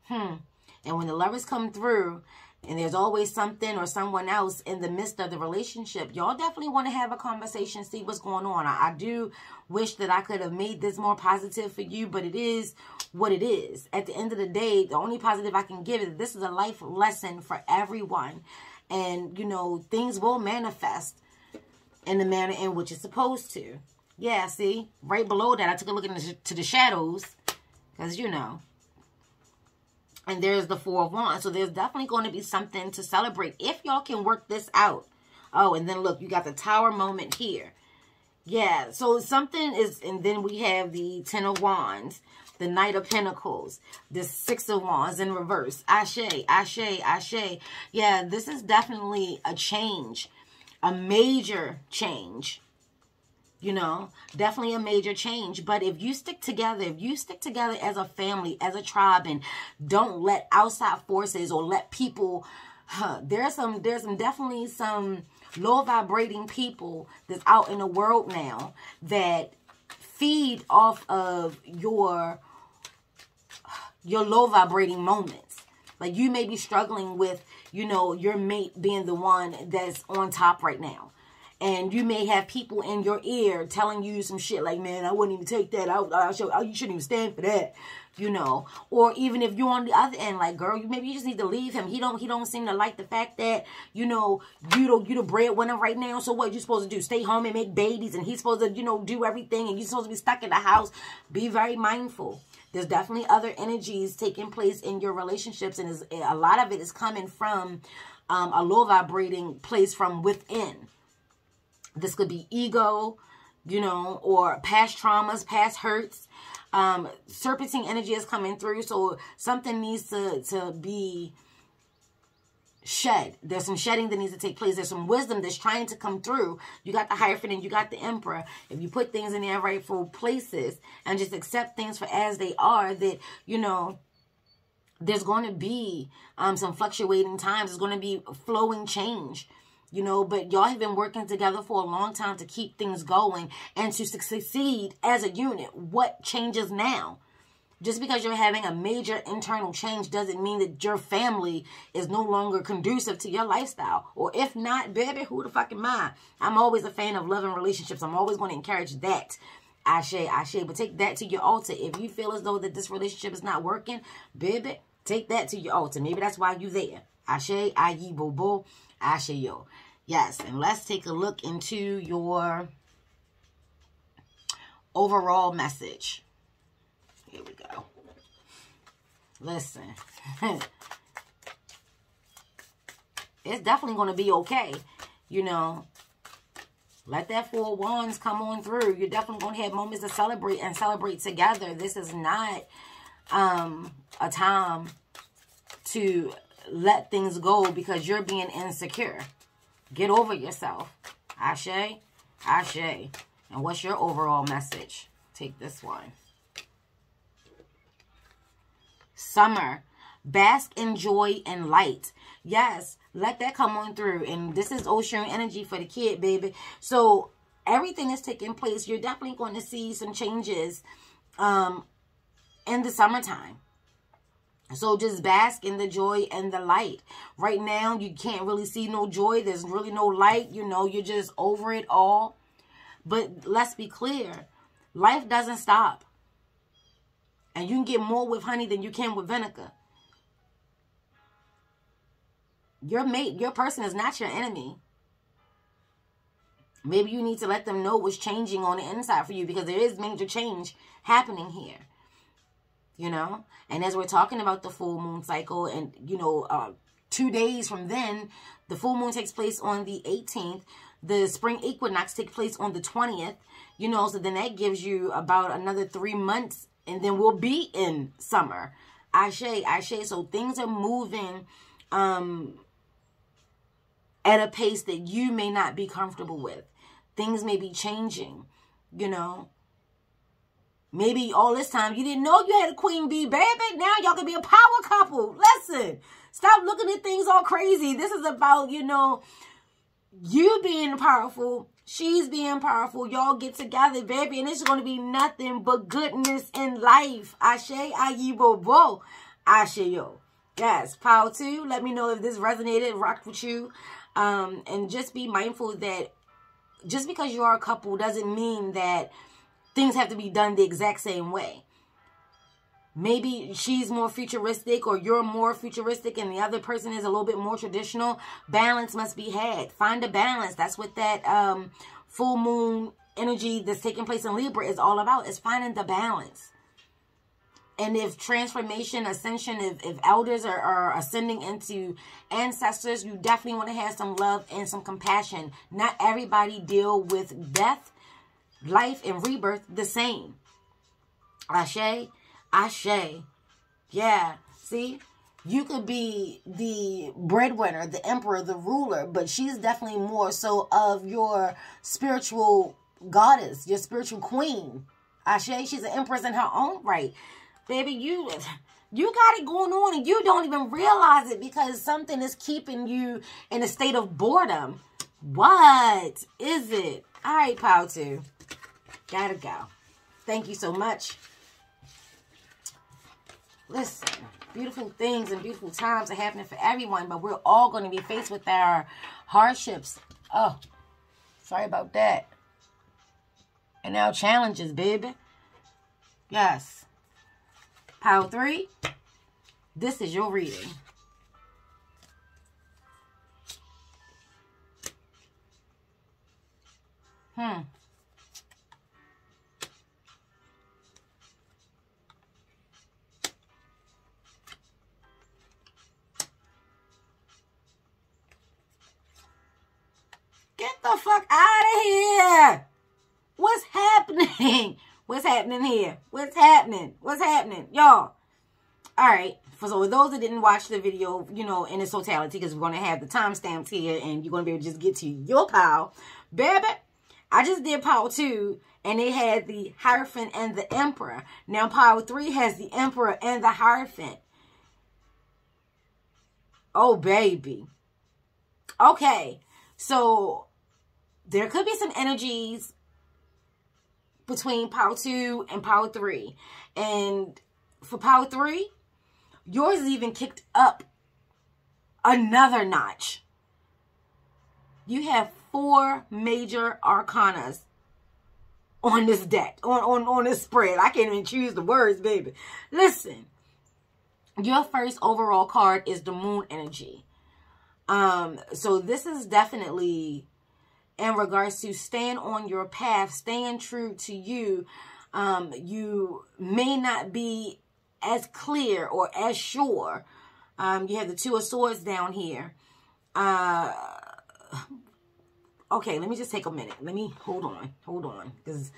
And when the lovers come through, and there's always something or someone else in the midst of the relationship, y'all definitely want to have a conversation, see what's going on. I do wish that I could have made this more positive for you, but it is what it is. At the end of the day, the only positive I can give is this is a life lesson for everyone. And, you know, things will manifest in the manner in which it's supposed to. Yeah, see? Right below that, I took a look into the shadows, because, you know. And there's the Four of Wands. So there's definitely going to be something to celebrate if y'all can work this out. Oh, and then look, you got the Tower moment here. Yeah, so something is, and then we have the Ten of Wands, the Knight of Pentacles, the Six of Wands in reverse. Ashe, ashe, ashe. Yeah, this is definitely a change, a major change. You know, definitely a major change. But if you stick together, as a family, as a tribe, and don't let outside forces or let people, there's definitely some low vibrating people that's out in the world now that feed off of your low vibrating moments. Like, you may be struggling with, you know, your mate being the one that's on top right now. And you may have people in your ear telling you some shit like, man, I wouldn't even take that. You shouldn't even stand for that, you know. Or even if you're on the other end, like, girl, maybe you just need to leave him. He don't seem to like the fact that, you know, you the breadwinner right now. So what you supposed to do? Stay home and make babies, and he's supposed to, you know, do everything, and you're supposed to be stuck in the house. Be very mindful. There's definitely other energies taking place in your relationships, and a lot of it is coming from a low vibrating place from within. This could be ego, you know, or past traumas, past hurts. Serpentine energy is coming through, so something needs to be shed. There's some shedding that needs to take place. There's some wisdom that's trying to come through. You got the Hierophant and you got the Emperor. If you put things in their rightful places and just accept things for as they are, that, you know, there's going to be some fluctuating times. There's going to be flowing change. You know, but y'all have been working together for a long time to keep things going and to succeed as a unit. What changes now? Just because you're having a major internal change doesn't mean that your family is no longer conducive to your lifestyle. Or if not, baby, who the fuck am I? I'm always a fan of love and relationships. I'm always going to encourage that. Ashe, but take that to your altar. If you feel as though that this relationship is not working, baby, take that to your altar. Maybe that's why you're there. Ashe, ayi, bobo, ashe, yo. Yes, and let's take a look into your overall message. Here we go. Listen. It's definitely going to be okay. You know, let that Four of Wands come on through. You're definitely going to have moments to celebrate and celebrate together. This is not a time to let things go because you're being insecure. Get over yourself. Ashe, ashe. And what's your overall message? Take this one. Summer. Bask in joy and light. Yes, let that come on through. And this is ocean energy for the kid, baby. So everything is taking place. You're definitely going to see some changes in the summertime. So just bask in the joy and the light. Right now, you can't really see no joy. There's really no light. You know, you're just over it all. But let's be clear. Life doesn't stop. And you can get more with honey than you can with vinegar. Your mate, your person is not your enemy. Maybe you need to let them know what's changing on the inside for you, because there is major change happening here. You know, and as we're talking about the full moon cycle, and, you know, 2 days from then, the full moon takes place on the 18th. The spring equinox takes place on the 20th. You know, so then that gives you about another 3 months, and then we'll be in summer. Ashe, ashe. So things are moving at a pace that you may not be comfortable with. Things may be changing, you know. Maybe all this time you didn't know you had a queen bee, baby. Now y'all can be a power couple. Listen, stop looking at things all crazy. This is about, you know, you being powerful, she's being powerful. Y'all get together, baby, and it's going to be nothing but goodness in life. Ashe, ayi, bobo, ashe, yo. Yes, power too. Let me know if this resonated, rocked with you. And just be mindful that just because you are a couple doesn't mean that things have to be done the exact same way. Maybe she's more futuristic or you're more futuristic and the other person is a little bit more traditional. Balance must be had. Find a balance. That's what that full moon energy that's taking place in Libra is all about. Is finding the balance. And if transformation, ascension, if elders are ascending into ancestors, you definitely want to have some love and some compassion. Not everybody deal with death, life, and rebirth the same. Ashe, ashe. Yeah, see? You could be the breadwinner, the emperor, the ruler, but she's definitely more so of your spiritual goddess, your spiritual queen. Ashe, she's an empress in her own right. Baby, you got it going on and you don't even realize it because something is keeping you in a state of boredom. What is it? All right, Power 2. Gotta go. Thank you so much. Listen, Beautiful things and beautiful times are happening for everyone, but we're all going to be faced with our hardships. Oh, sorry about that. And our challenges, baby. Yes. Pile 3, this is your reading. Get the fuck out of here. What's happening? What's happening here? What's happening? What's happening? Y'all. All right. So those that didn't watch the video, you know, in its totality, because we're going to have the timestamps here and you're going to be able to just get to your pile. Baby, I just did pile 2 and it had the Hierophant and the Emperor. Now pile 3 has the Emperor and the Hierophant. Oh, baby. Okay. So there could be some energies between pile 2 and pile 3. And for pile 3, yours is even kicked up another notch. You have 4 major arcanas on this deck, on this spread. I can't even choose the words, baby. Listen, your first overall card is the Moon energy. So this is definitely in regards to staying on your path, staying true to you. You may not be as clear or as sure. You have the Two of Swords down here. Okay, let me just take a minute. Let me hold on, because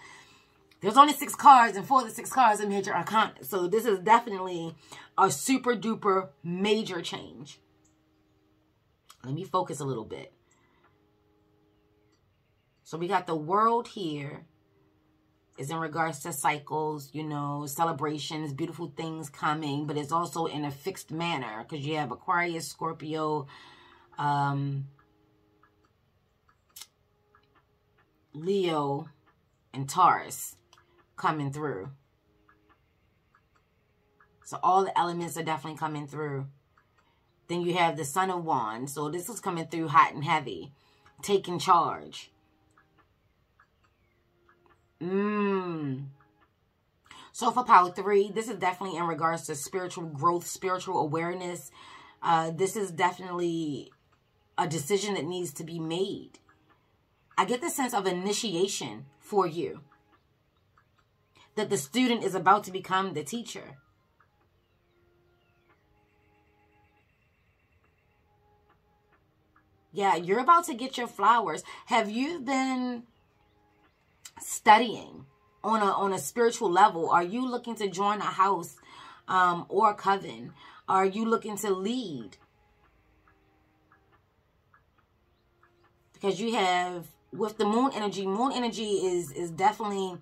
there's only 6 cards, and 4 of the 6 cards are major arcana. So this is definitely a super duper major change. Let me focus a little bit. So we got the World here. Is in regards to cycles, you know, celebrations, beautiful things coming, but it's also in a fixed manner because you have Aquarius, Scorpio, Leo, and Taurus coming through. So all the elements are definitely coming through. Then you have the Son of Wands. So this is coming through hot and heavy, taking charge. So for pile 3, this is definitely in regards to spiritual growth, spiritual awareness. This is definitely a decision that needs to be made. I get the sense of initiation for you. That the student is about to become the teacher. Yeah, you're about to get your flowers. Have you been studying on a spiritual level? Are you looking to join a house or a coven? Are you looking to lead? Because you have, with the Moon energy is definitely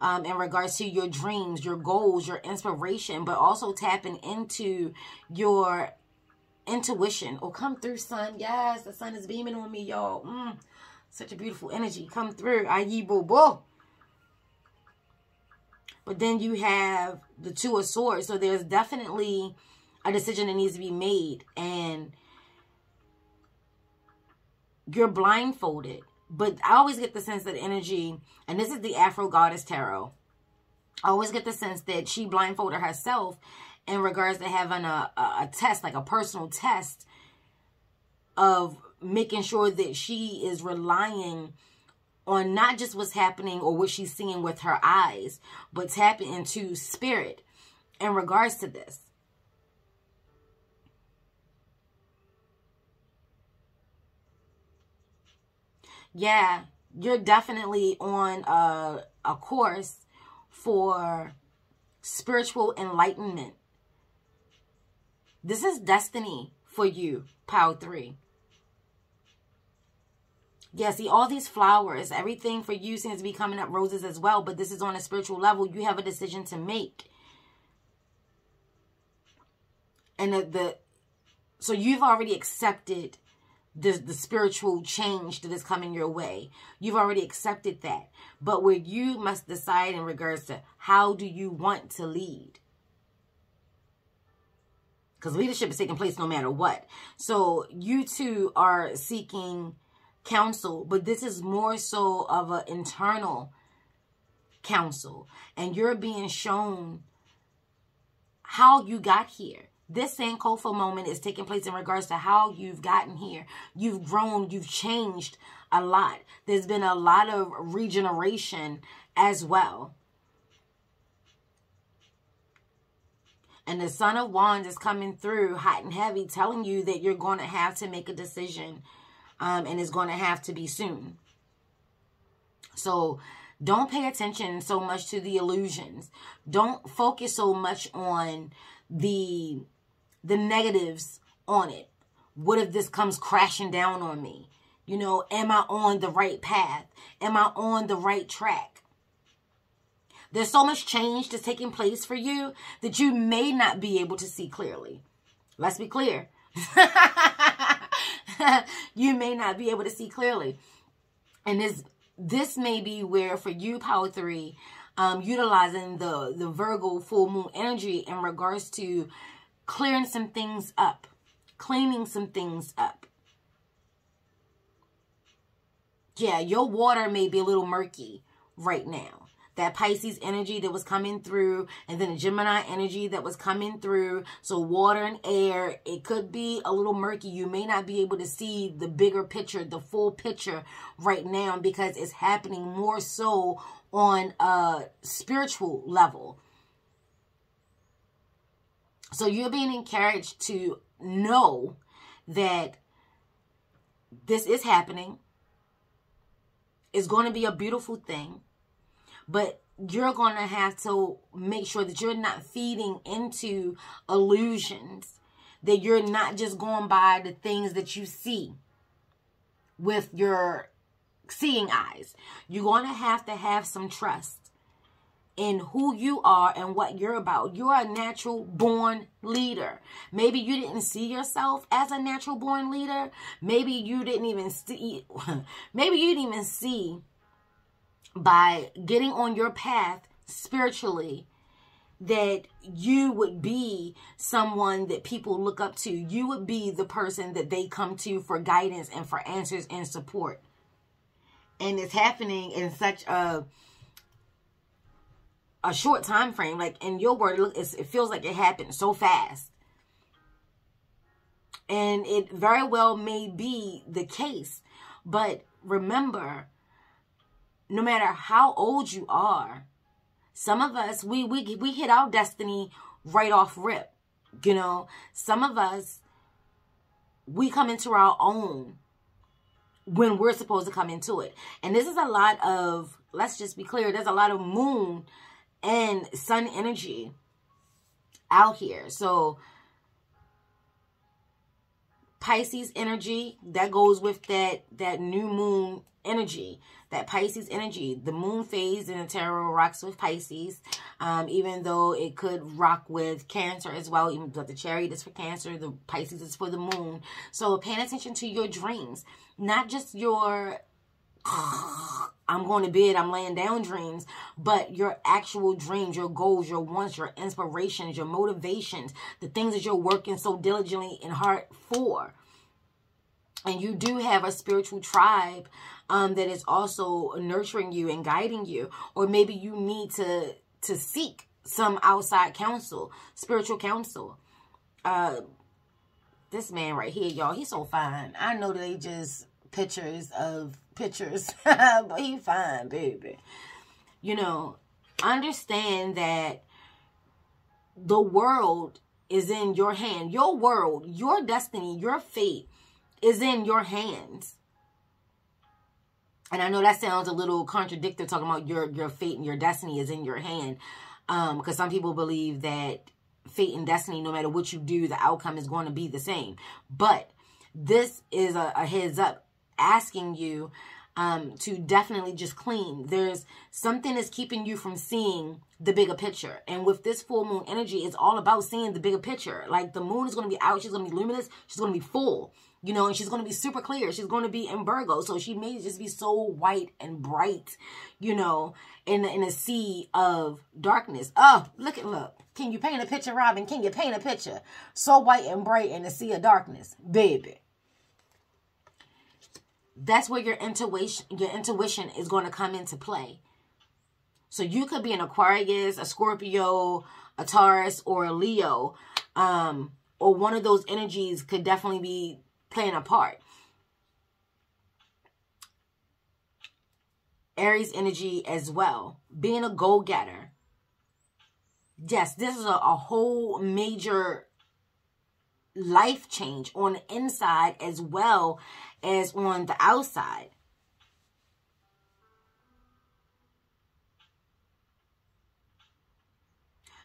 in regards to your dreams, your goals, your inspiration, but also tapping into your intuition. Oh, come through, sun. Yes, the sun is beaming on me, y'all. Such a beautiful energy. Come through. Ayi bo bo. But then you have the Two of Swords. So there's definitely a decision that needs to be made. And you're blindfolded. But I always get the sense that energy, and this is the Afro Goddess Tarot, I always get the sense that she blindfolded herself in regards to having a test, like a personal test of making sure that she is relying on not just what's happening or what she's seeing with her eyes, but tapping into spirit in regards to this. Yeah, you're definitely on a course for spiritual enlightenment. This is destiny for you, pile 3. Yeah, see, all these flowers, everything for you seems to be coming up roses as well. But this is on a spiritual level. You have a decision to make. And so you've already accepted the spiritual change that is coming your way. You've already accepted that. But where you must decide in regards to how do you want to lead. because leadership is taking place no matter what. So you two are seeking counsel, but this is more so of an internal counsel. And you're being shown how you got here. This Sankofa moment is taking place in regards to how you've gotten here. You've grown, you've changed a lot. There's been a lot of regeneration as well. And the Son of Wands is coming through hot and heavy, telling you that you're going to have to make a decision. And it's going to have to be soon. So don't pay attention so much to the illusions. Don't focus so much on the negatives on it. What if this comes crashing down on me? You know, am I on the right path? Am I on the right track? There's so much change that's taking place for you that you may not be able to see clearly. Let's be clear. You may not be able to see clearly. And this may be where for you, Power 3, utilizing the Virgo full moon energy in regards to clearing some things up, cleaning some things up. Yeah, your water may be a little murky right now. That Pisces energy that was coming through, and then the Gemini energy that was coming through. So water and air, it could be a little murky. You may not be able to see the bigger picture, the full picture right now, because it's happening more so on a spiritual level. So you're being encouraged to know that this is happening. It's going to be a beautiful thing. But you're going to have to make sure that you're not feeding into illusions. That you're not just going by the things that you see with your seeing eyes. You're going to have some trust in who you are and what you're about. You're a natural born leader. Maybe you didn't see yourself as a natural born leader. Maybe you didn't even see. Maybe you didn't even see by getting on your path spiritually that you would be someone that people look up to. You would be the person that they come to for guidance and for answers and support. And it's happening in such a short time frame. Like in your word, it feels like it happened so fast. And it very well may be the case. But remember, no matter how old you are, some of us, we hit our destiny right off rip. You know, some of us, we come into our own when we're supposed to come into it. And this is a lot of, let's just be clear, there's a lot of moon and sun energy out here. So Pisces energy, that goes with that new moon energy. That Pisces energy, the moon phase in the tarot rocks with Pisces, even though it could rock with Cancer as well. Even though the Chariot is for Cancer, the Pisces is for the moon. So paying attention to your dreams, not just your I'm going to bed, I'm laying down dreams, but your actual dreams, your goals, your wants, your inspirations, your motivations, the things that you're working so diligently and hard for. And you do have a spiritual tribe that is also nurturing you and guiding you. Or maybe you need to seek some outside counsel, spiritual counsel. This man right here, y'all, he's so fine. I know they just pictures of pictures, but he fine, baby. You know, understand that the world is in your hand. Your world, your destiny, your fate is in your hands. And I know that sounds a little contradictory, talking about your fate and your destiny is in your hand. Because some people believe that fate and destiny, no matter what you do, the outcome is going to be the same. But this is a heads up asking you to definitely just clean. There's something that's keeping you from seeing the bigger picture. And with this full moon energy, it's all about seeing the bigger picture. Like the moon is going to be out. She's going to be luminous. She's going to be full. You know, and she's going to be super clear. She's going to be in Virgo. So she may just be so white and bright, you know, in a sea of darkness. Oh, look. Can you paint a picture, Robin? Can you paint a picture so white and bright in a sea of darkness? Baby. That's where your intuition is going to come into play. So you could be an Aquarius, a Scorpio, a Taurus, or a Leo. Or one of those energies could definitely be playing a part. Aries energy as well. Being a go-getter. Yes, this is a whole major life change on the inside as well as on the outside.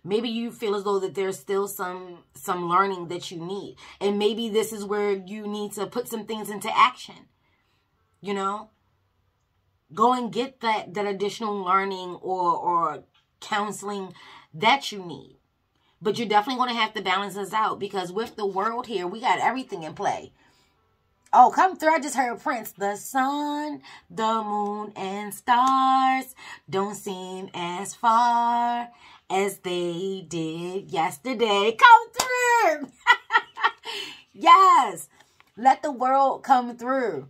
Maybe you feel as though that there's still some learning that you need. And maybe this is where you need to put some things into action. You know? Go and get that additional learning or counseling that you need. But you're definitely going to have to balance this out, because with the world here, we got everything in play. Oh, come through. I just heard Prince. The sun, the moon, and stars don't seem as far as they did yesterday. Come through. Yes. Let the world come through.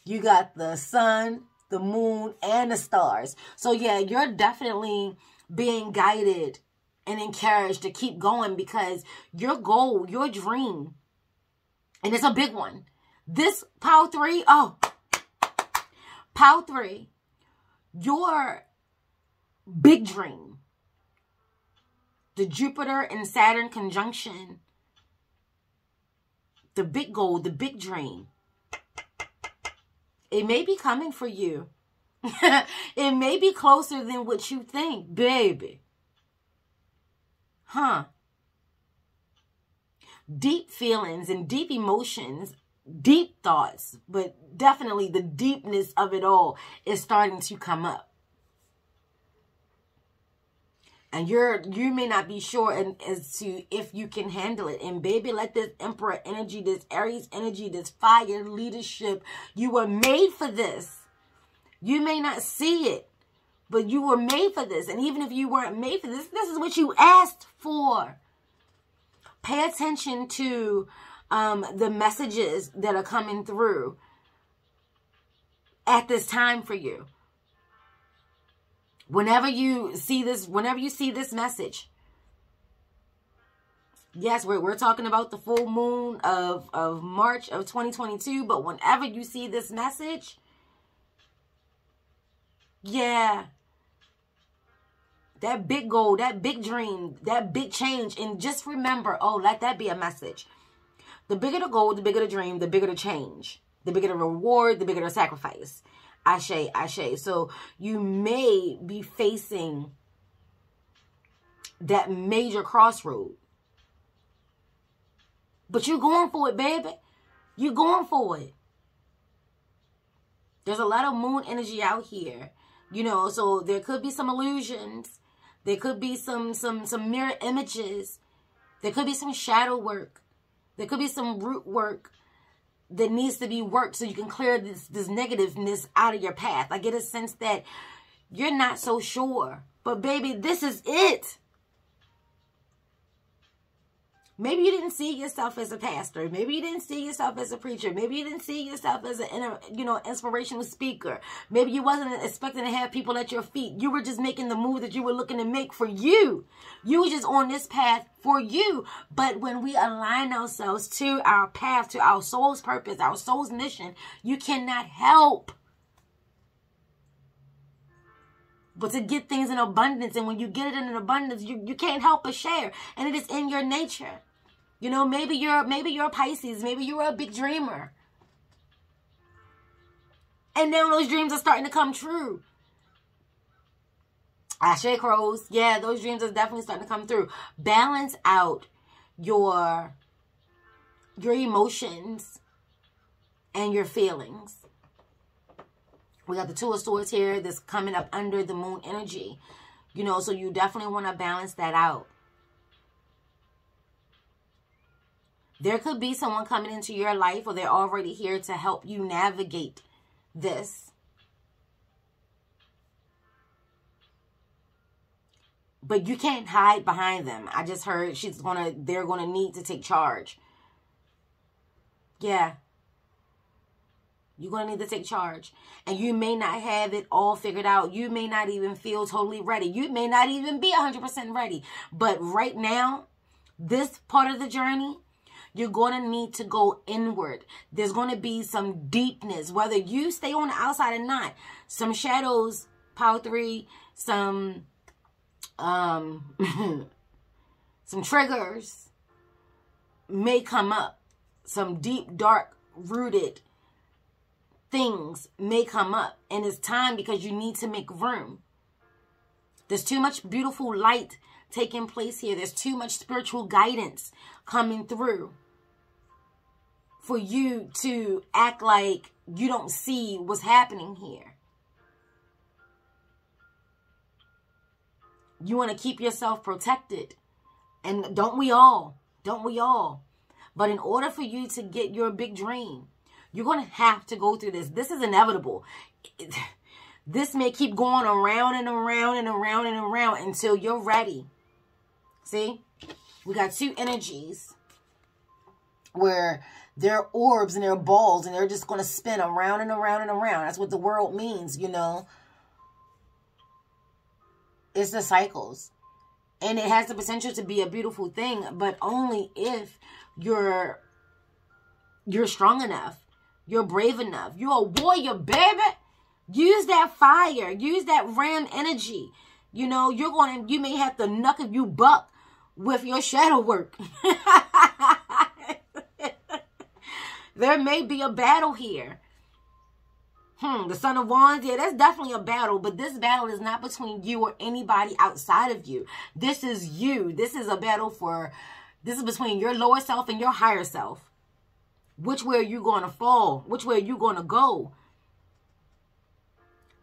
You got the sun, the moon, and the stars. So yeah, you're definitely being guided and encouraged to keep going, because your goal, your dream, and it's a big one. This Power 3, Power 3, your big dream, the Jupiter and Saturn conjunction, the big goal, the big dream, it may be coming for you. It may be closer than what you think, baby. Huh? Deep feelings and deep emotions, deep thoughts, but definitely the deepness of it all is starting to come up. And you may not be sure as to if you can handle it. And baby, let this Emperor energy, this Aries energy, this fire leadership, you were made for this. You may not see it, but you were made for this. And even if you weren't made for this, this is what you asked for. Pay attention to the messages that are coming through at this time for you. Whenever you see this message. Yes, we're talking about the full moon of March of 2022. But whenever you see this message, yeah, that big goal, that big dream, that big change. And just remember, let that be a message. The bigger the goal, the bigger the dream, the bigger the change. The bigger the reward, the bigger the sacrifice. Ashe, ashe. So you may be facing that major crossroad. But you're going for it, baby. You're going for it. There's a lot of moon energy out here. You know, so there could be some illusions. There could be some mirror images. There could be some shadow work. There could be some root work that needs to be worked so you can clear this negativeness out of your path. I get a sense that you're not so sure. But baby, this is it. Maybe you didn't see yourself as a pastor. Maybe you didn't see yourself as a preacher. Maybe you didn't see yourself as an inspirational speaker. Maybe you wasn't expecting to have people at your feet. You were just making the move that you were looking to make for you. You were just on this path for you. But when we align ourselves to our path, to our soul's purpose, our soul's mission, you cannot help but to get things in abundance. And when you get it in an abundance, you can't help but share. And it is in your nature. You know, maybe you're a Pisces. Maybe you're a big dreamer. And now those dreams are starting to come true. Ashe crows. Yeah, those dreams are definitely starting to come through. Balance out your emotions and your feelings. We got the Two of Swords here that's coming up under the moon energy. You know, so you definitely want to balance that out. There could be someone coming into your life, or they're already here to help you navigate this. But you can't hide behind them. I just heard they're gonna need to take charge. Yeah. You're going to need to take charge. And you may not have it all figured out. You may not even feel totally ready. You may not even be 100% ready. But right now, this part of the journey, you're going to need to go inward. There's going to be some deepness, whether you stay on the outside or not. Some shadows, power 3, some triggers may come up. Some deep, dark, rooted things may come up, and it's time because you need to make room. There's too much beautiful light taking place here. There's too much spiritual guidance coming through for you to act like you don't see what's happening here. You want to keep yourself protected, and don't we all? Don't we all? But in order for you to get your big dream, you're going to have to go through this. This is inevitable. This may keep going around and around and around and around until you're ready. See? We got 2 energies where they're orbs and they're balls and they're just going to spin around and around and around. That's what the world means, you know. It's the cycles. And it has the potential to be a beautiful thing, but only if you're strong enough. You're brave enough. You're a warrior, baby. Use that fire. Use that ram energy. You know, you may have to knuck if you buck with your shadow work. There may be a battle here. The Son of Wands, yeah, that's definitely a battle. But this battle is not between you or anybody outside of you. This is you. This is a battle this is between your lower self and your higher self. Which way are you going to fall? Which way are you going to go?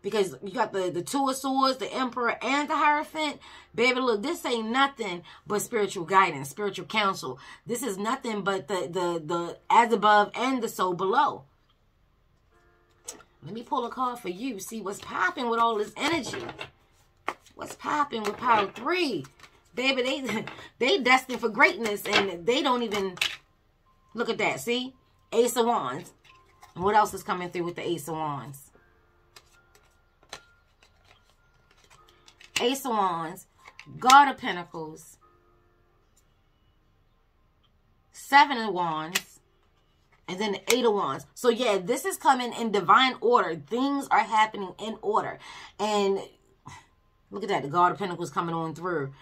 Because you got the 2 of Swords, the Emperor, and the Hierophant. Baby, look, this ain't nothing but spiritual guidance, spiritual counsel. This is nothing but the as above and the so below. Let me pull a card for you. See what's popping with all this energy. What's popping with power 3? Baby, they destined for greatness, and they don't even... Look at that, see? Ace of Wands. And what else is coming through with the Ace of Wands? Ace of Wands, God of Pentacles, 7 of Wands, and then the 8 of Wands. So yeah, this is coming in divine order. Things are happening in order. And look at that, the God of Pentacles coming on through.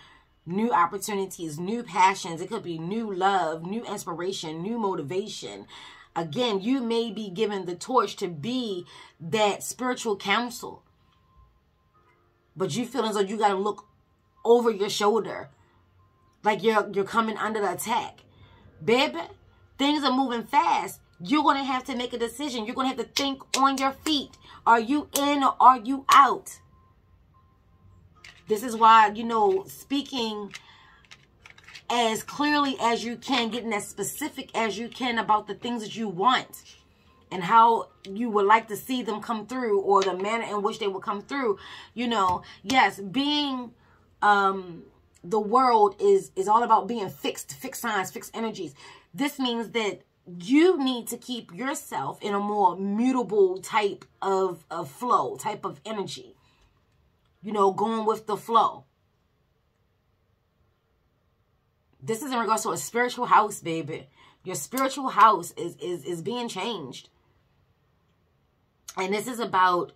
New opportunities, new passions. It could be new love, new inspiration, new motivation. Again, you may be given the torch to be that spiritual counsel. But you feel as though you got to look over your shoulder. Like you're coming under the attack. Baby, things are moving fast. You're going to have to make a decision. You're going to have to think on your feet. Are you in or are you out? This is why, you know, speaking as clearly as you can, getting as specific as you can about the things that you want and how you would like to see them come through, or the manner in which they will come through. You know, yes, being the world is all about being fixed signs, fixed energies. This means that you need to keep yourself in a more mutable type of flow, type of energy. You know, going with the flow. This is in regards to a spiritual house, baby. Your spiritual house is being changed. And this is about...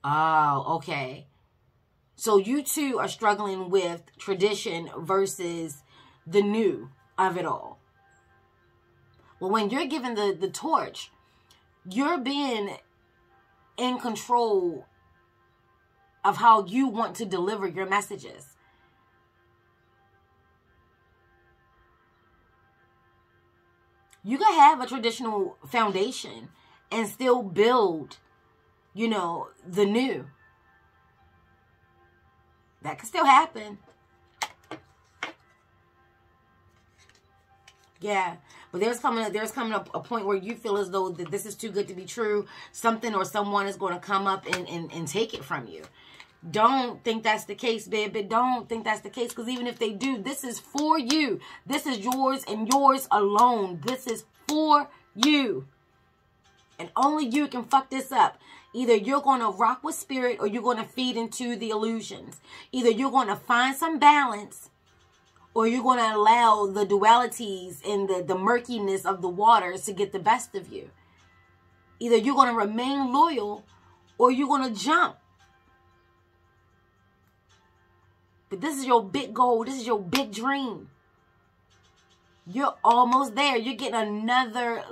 Oh, okay. So you two are struggling with tradition versus the new of it all. Well, when you're given the torch, you're being in control of how you want to deliver your messages. You can have a traditional foundation and still build, you know, the new. That can still happen. Yeah, but there's coming up a point where you feel as though that this is too good to be true. Something or someone is going to come up and take it from you. Don't think that's the case, baby. Don't think that's the case, because even if they do, this is for you. This is yours and yours alone. This is for you. And only you can fuck this up. Either you're going to rock with spirit or you're going to feed into the illusions. Either you're going to find some balance or you're going to allow the dualities and the murkiness of the waters to get the best of you. Either you're going to remain loyal or you're going to jump. But this is your big goal. This is your big dream. You're almost there. You're getting another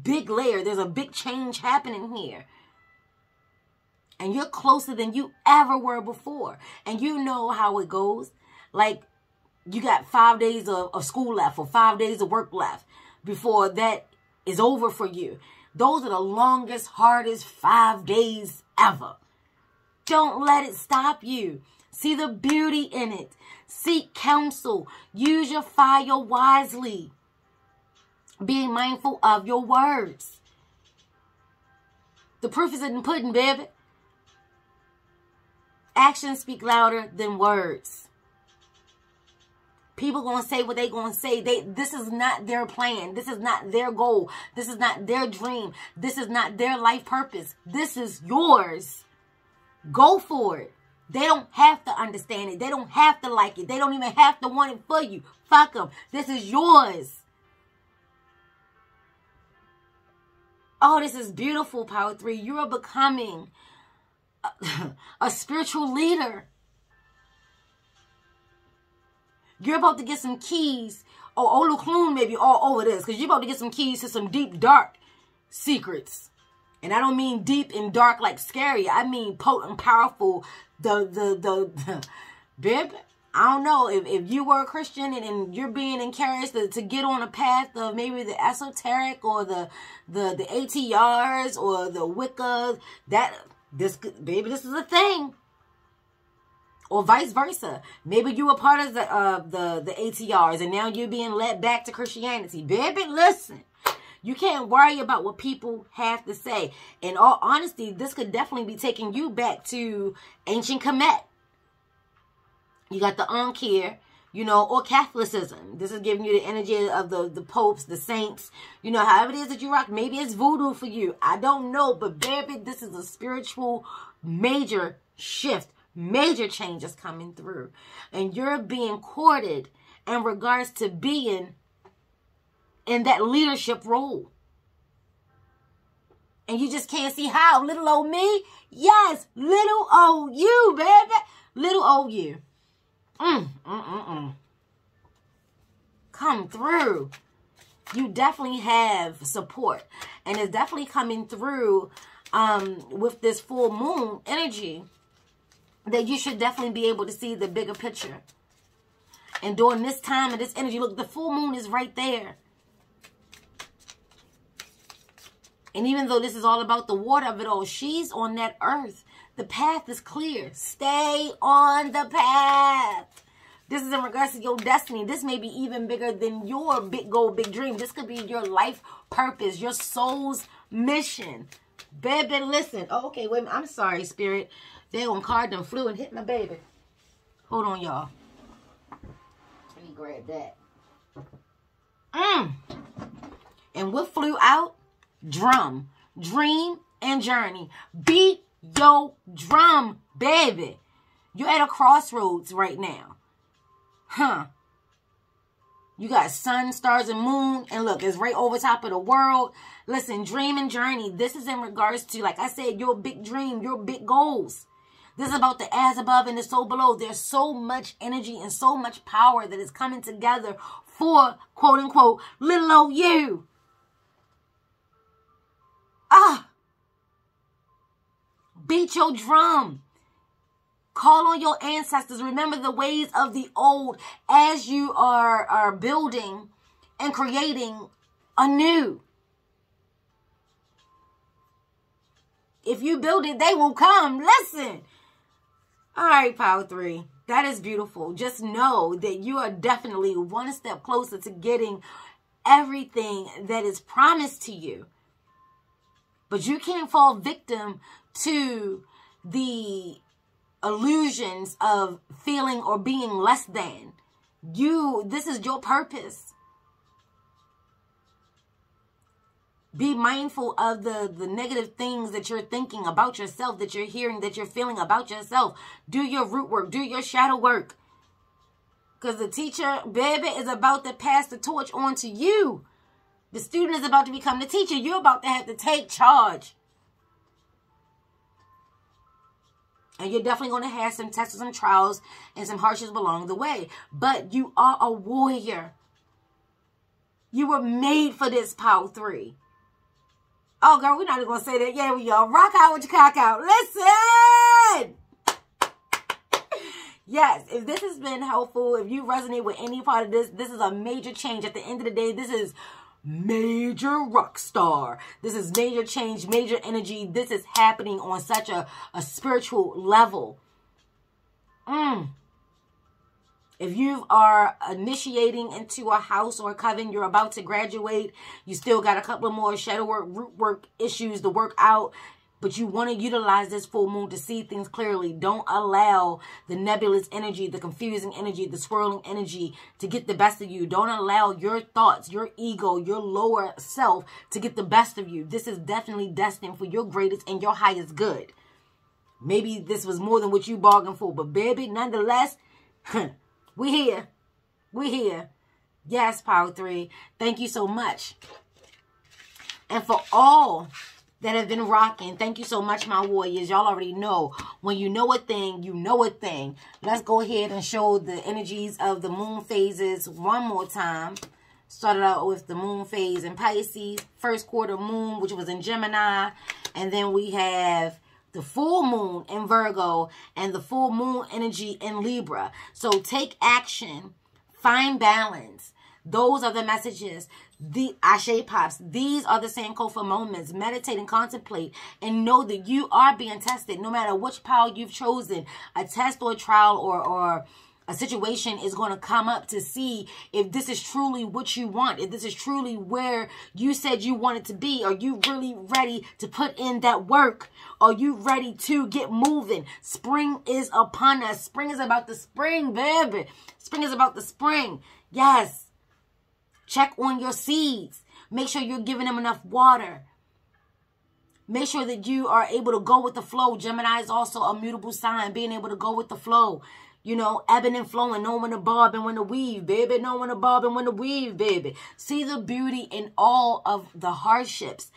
big layer. There's a big change happening here. And you're closer than you ever were before. And you know how it goes. Like, you got 5 days of school left or 5 days of work left before that is over for you. Those are the longest, hardest 5 days ever. Don't let it stop you. See the beauty in it. Seek counsel. Use your fire wisely. Being mindful of your words. The proof is in the pudding, baby. Actions speak louder than words. People gonna say what they gonna say. This is not their plan. This is not their goal. This is not their dream. This is not their life purpose. This is yours. Go for it. They don't have to understand it. They don't have to like it. They don't even have to want it for you. Fuck them. This is yours. Oh, this is beautiful, Power 3. You are becoming a spiritual leader. You're about to get some keys, or Olukloon maybe all over this, because you're about to get some keys to some deep, dark secrets. And I don't mean deep and dark like scary. I mean potent, powerful. Babe, I don't know if you were a Christian and you're being encouraged to get on a path of maybe the esoteric or the ATRs or the Wicca. Baby, this is a thing. Or vice versa. Maybe you were part of the ATRs and now you're being led back to Christianity. Baby, listen. You can't worry about what people have to say. In all honesty, this could definitely be taking you back to ancient Kemet. You got the Ankh here, you know, or Catholicism. This is giving you the energy of the popes, the saints. You know, however it is that you rock. Maybe it's voodoo for you. I don't know. But baby, this is a spiritual major shift. Major changes coming through. And you're being courted in regards to being in that leadership role. And you just can't see how. Little old me? Yes, little old you, baby. Little old you. Come through. You definitely have support. And it's definitely coming through with this full moon energy that you should definitely be able to see the bigger picture. And during this time and this energy, look, the full moon is right there. And even though this is all about the water of it all, she's on that earth. The path is clear. Stay on the path. This is in regards to your destiny. This may be even bigger than your big goal, big dream. This could be your life purpose, your soul's mission. Baby, listen. Oh, okay, wait a minute. I'm sorry, Spirit. They on card done flew and hit my baby. Hold on, y'all. Let me grab that. And what flew out? Drum. Dream and journey. Beat your drum, baby. You're at a crossroads right now. Huh. You got sun, stars, and moon. And look, it's right over top of the world. Listen, dream and journey. This is in regards to, like I said, your big dream, your big goals. This is about the as above and the so below. There's so much energy and so much power that is coming together for, quote unquote, little old you. Beat your drum. Call on your ancestors. Remember the ways of the old as you are building and creating anew. If you build it, they will come. Listen. All right, Power 3. That is beautiful. Just know that you are definitely one step closer to getting everything that is promised to you. But you can't fall victim to the illusions of feeling or being less than. This is your purpose. Be mindful of the negative things that you're thinking about yourself, that you're hearing, that you're feeling about yourself. Do your root work. Do your shadow work. Because the teacher, baby, is about to pass the torch on to you. The student is about to become the teacher. You're about to have to take charge. And you're definitely going to have some tests, some trials, and some hardships along the way. But you are a warrior. You were made for this, Power 3. Oh, girl, we're not even going to say that. Yeah, we are. Rock out with your cock out. Listen! Yes, if this has been helpful, if you resonate with any part of this, this is a major change. At the end of the day, this is major rock star. This is major change, major energy. This is happening on such a spiritual level. If you are initiating into a house or a coven, you're about to graduate, you still got a couple more shadow work, root work issues to work out, but you want to utilize this full moon to see things clearly. Don't allow the nebulous energy, the confusing energy, the swirling energy to get the best of you. Don't allow your thoughts, your ego, your lower self to get the best of you. This is definitely destined for your greatest and your highest good. Maybe this was more than what you bargained for, but baby, nonetheless, we here. We here. Yes, Power 3. Thank you so much. And for all that have been rocking, thank you so much, my warriors. Y'all already know, when you know a thing, you know a thing. Let's go ahead and show the energies of the moon phases one more time. Started out with the moon phase in Pisces, first quarter moon, which was in Gemini. And then we have the full moon in Virgo and the full moon energy in Libra. So take action, find balance. Those are the messages. The Ashe Pops, these are the Sankofa moments. Meditate and contemplate and know that you are being tested. No matter which power you've chosen, a test or a trial or a situation is going to come up to see if this is truly what you want. If this is truly where you said you wanted to be. Are you really ready to put in that work? Are you ready to get moving? Spring is upon us. Spring is about the spring, baby. Spring is about the spring. Yes. Check on your seeds. Make sure you're giving them enough water. Make sure that you are able to go with the flow. Gemini is also a mutable sign, being able to go with the flow. You know, ebbing and flowing, knowing when to bob and when to weave, baby. Knowing when to bob and when to weave, baby. See the beauty in all of the hardships.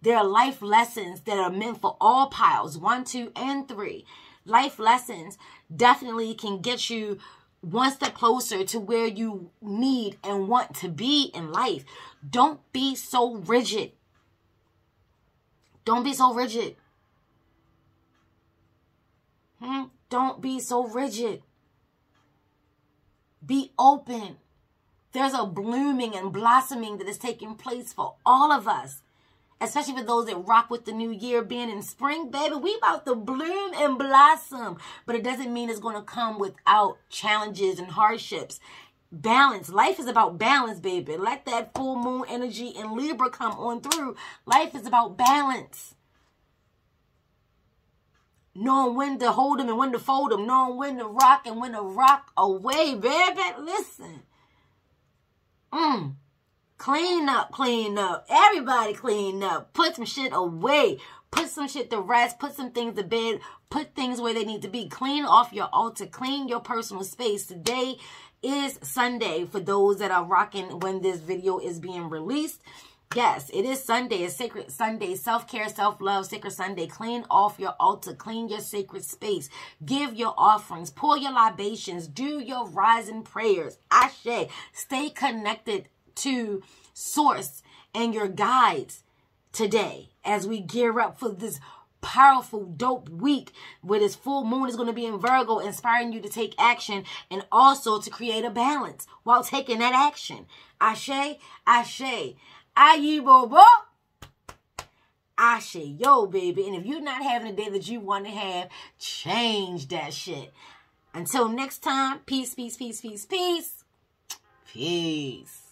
There are life lessons that are meant for all piles, 1, 2, and 3. Life lessons definitely can get you one step closer to where you need and want to be in life. Don't be so rigid. Don't be so rigid. Don't be so rigid. Be open. There's a blooming and blossoming that is taking place for all of us. Especially for those that rock with the new year being in spring, baby. We about to bloom and blossom. But it doesn't mean it's going to come without challenges and hardships. Balance. Life is about balance, baby. Let that full moon energy in Libra come on through. Life is about balance. Knowing when to hold them and when to fold them. Knowing when to rock and when to rock away, baby. Listen. Clean up, clean up. Everybody clean up. Put some shit away. Put some shit to rest. Put some things to bed. Put things where they need to be. Clean off your altar. Clean your personal space. Today is Sunday for those that are rocking when this video is being released. Yes, it is Sunday. It's Sacred Sunday. Self-care, self-love, Sacred Sunday. Clean off your altar. Clean your sacred space. Give your offerings. Pour your libations. Do your rising prayers. Ashe. Stay connected to Source and your guides today as we gear up for this powerful, dope week where this full moon is going to be in Virgo, inspiring you to take action and also to create a balance while taking that action. Ashe, ashe. Ayi bobo. Ashe, yo, baby. And if you're not having a day that you want to have, change that shit. Until next time, peace, peace, peace, peace, peace. Peace.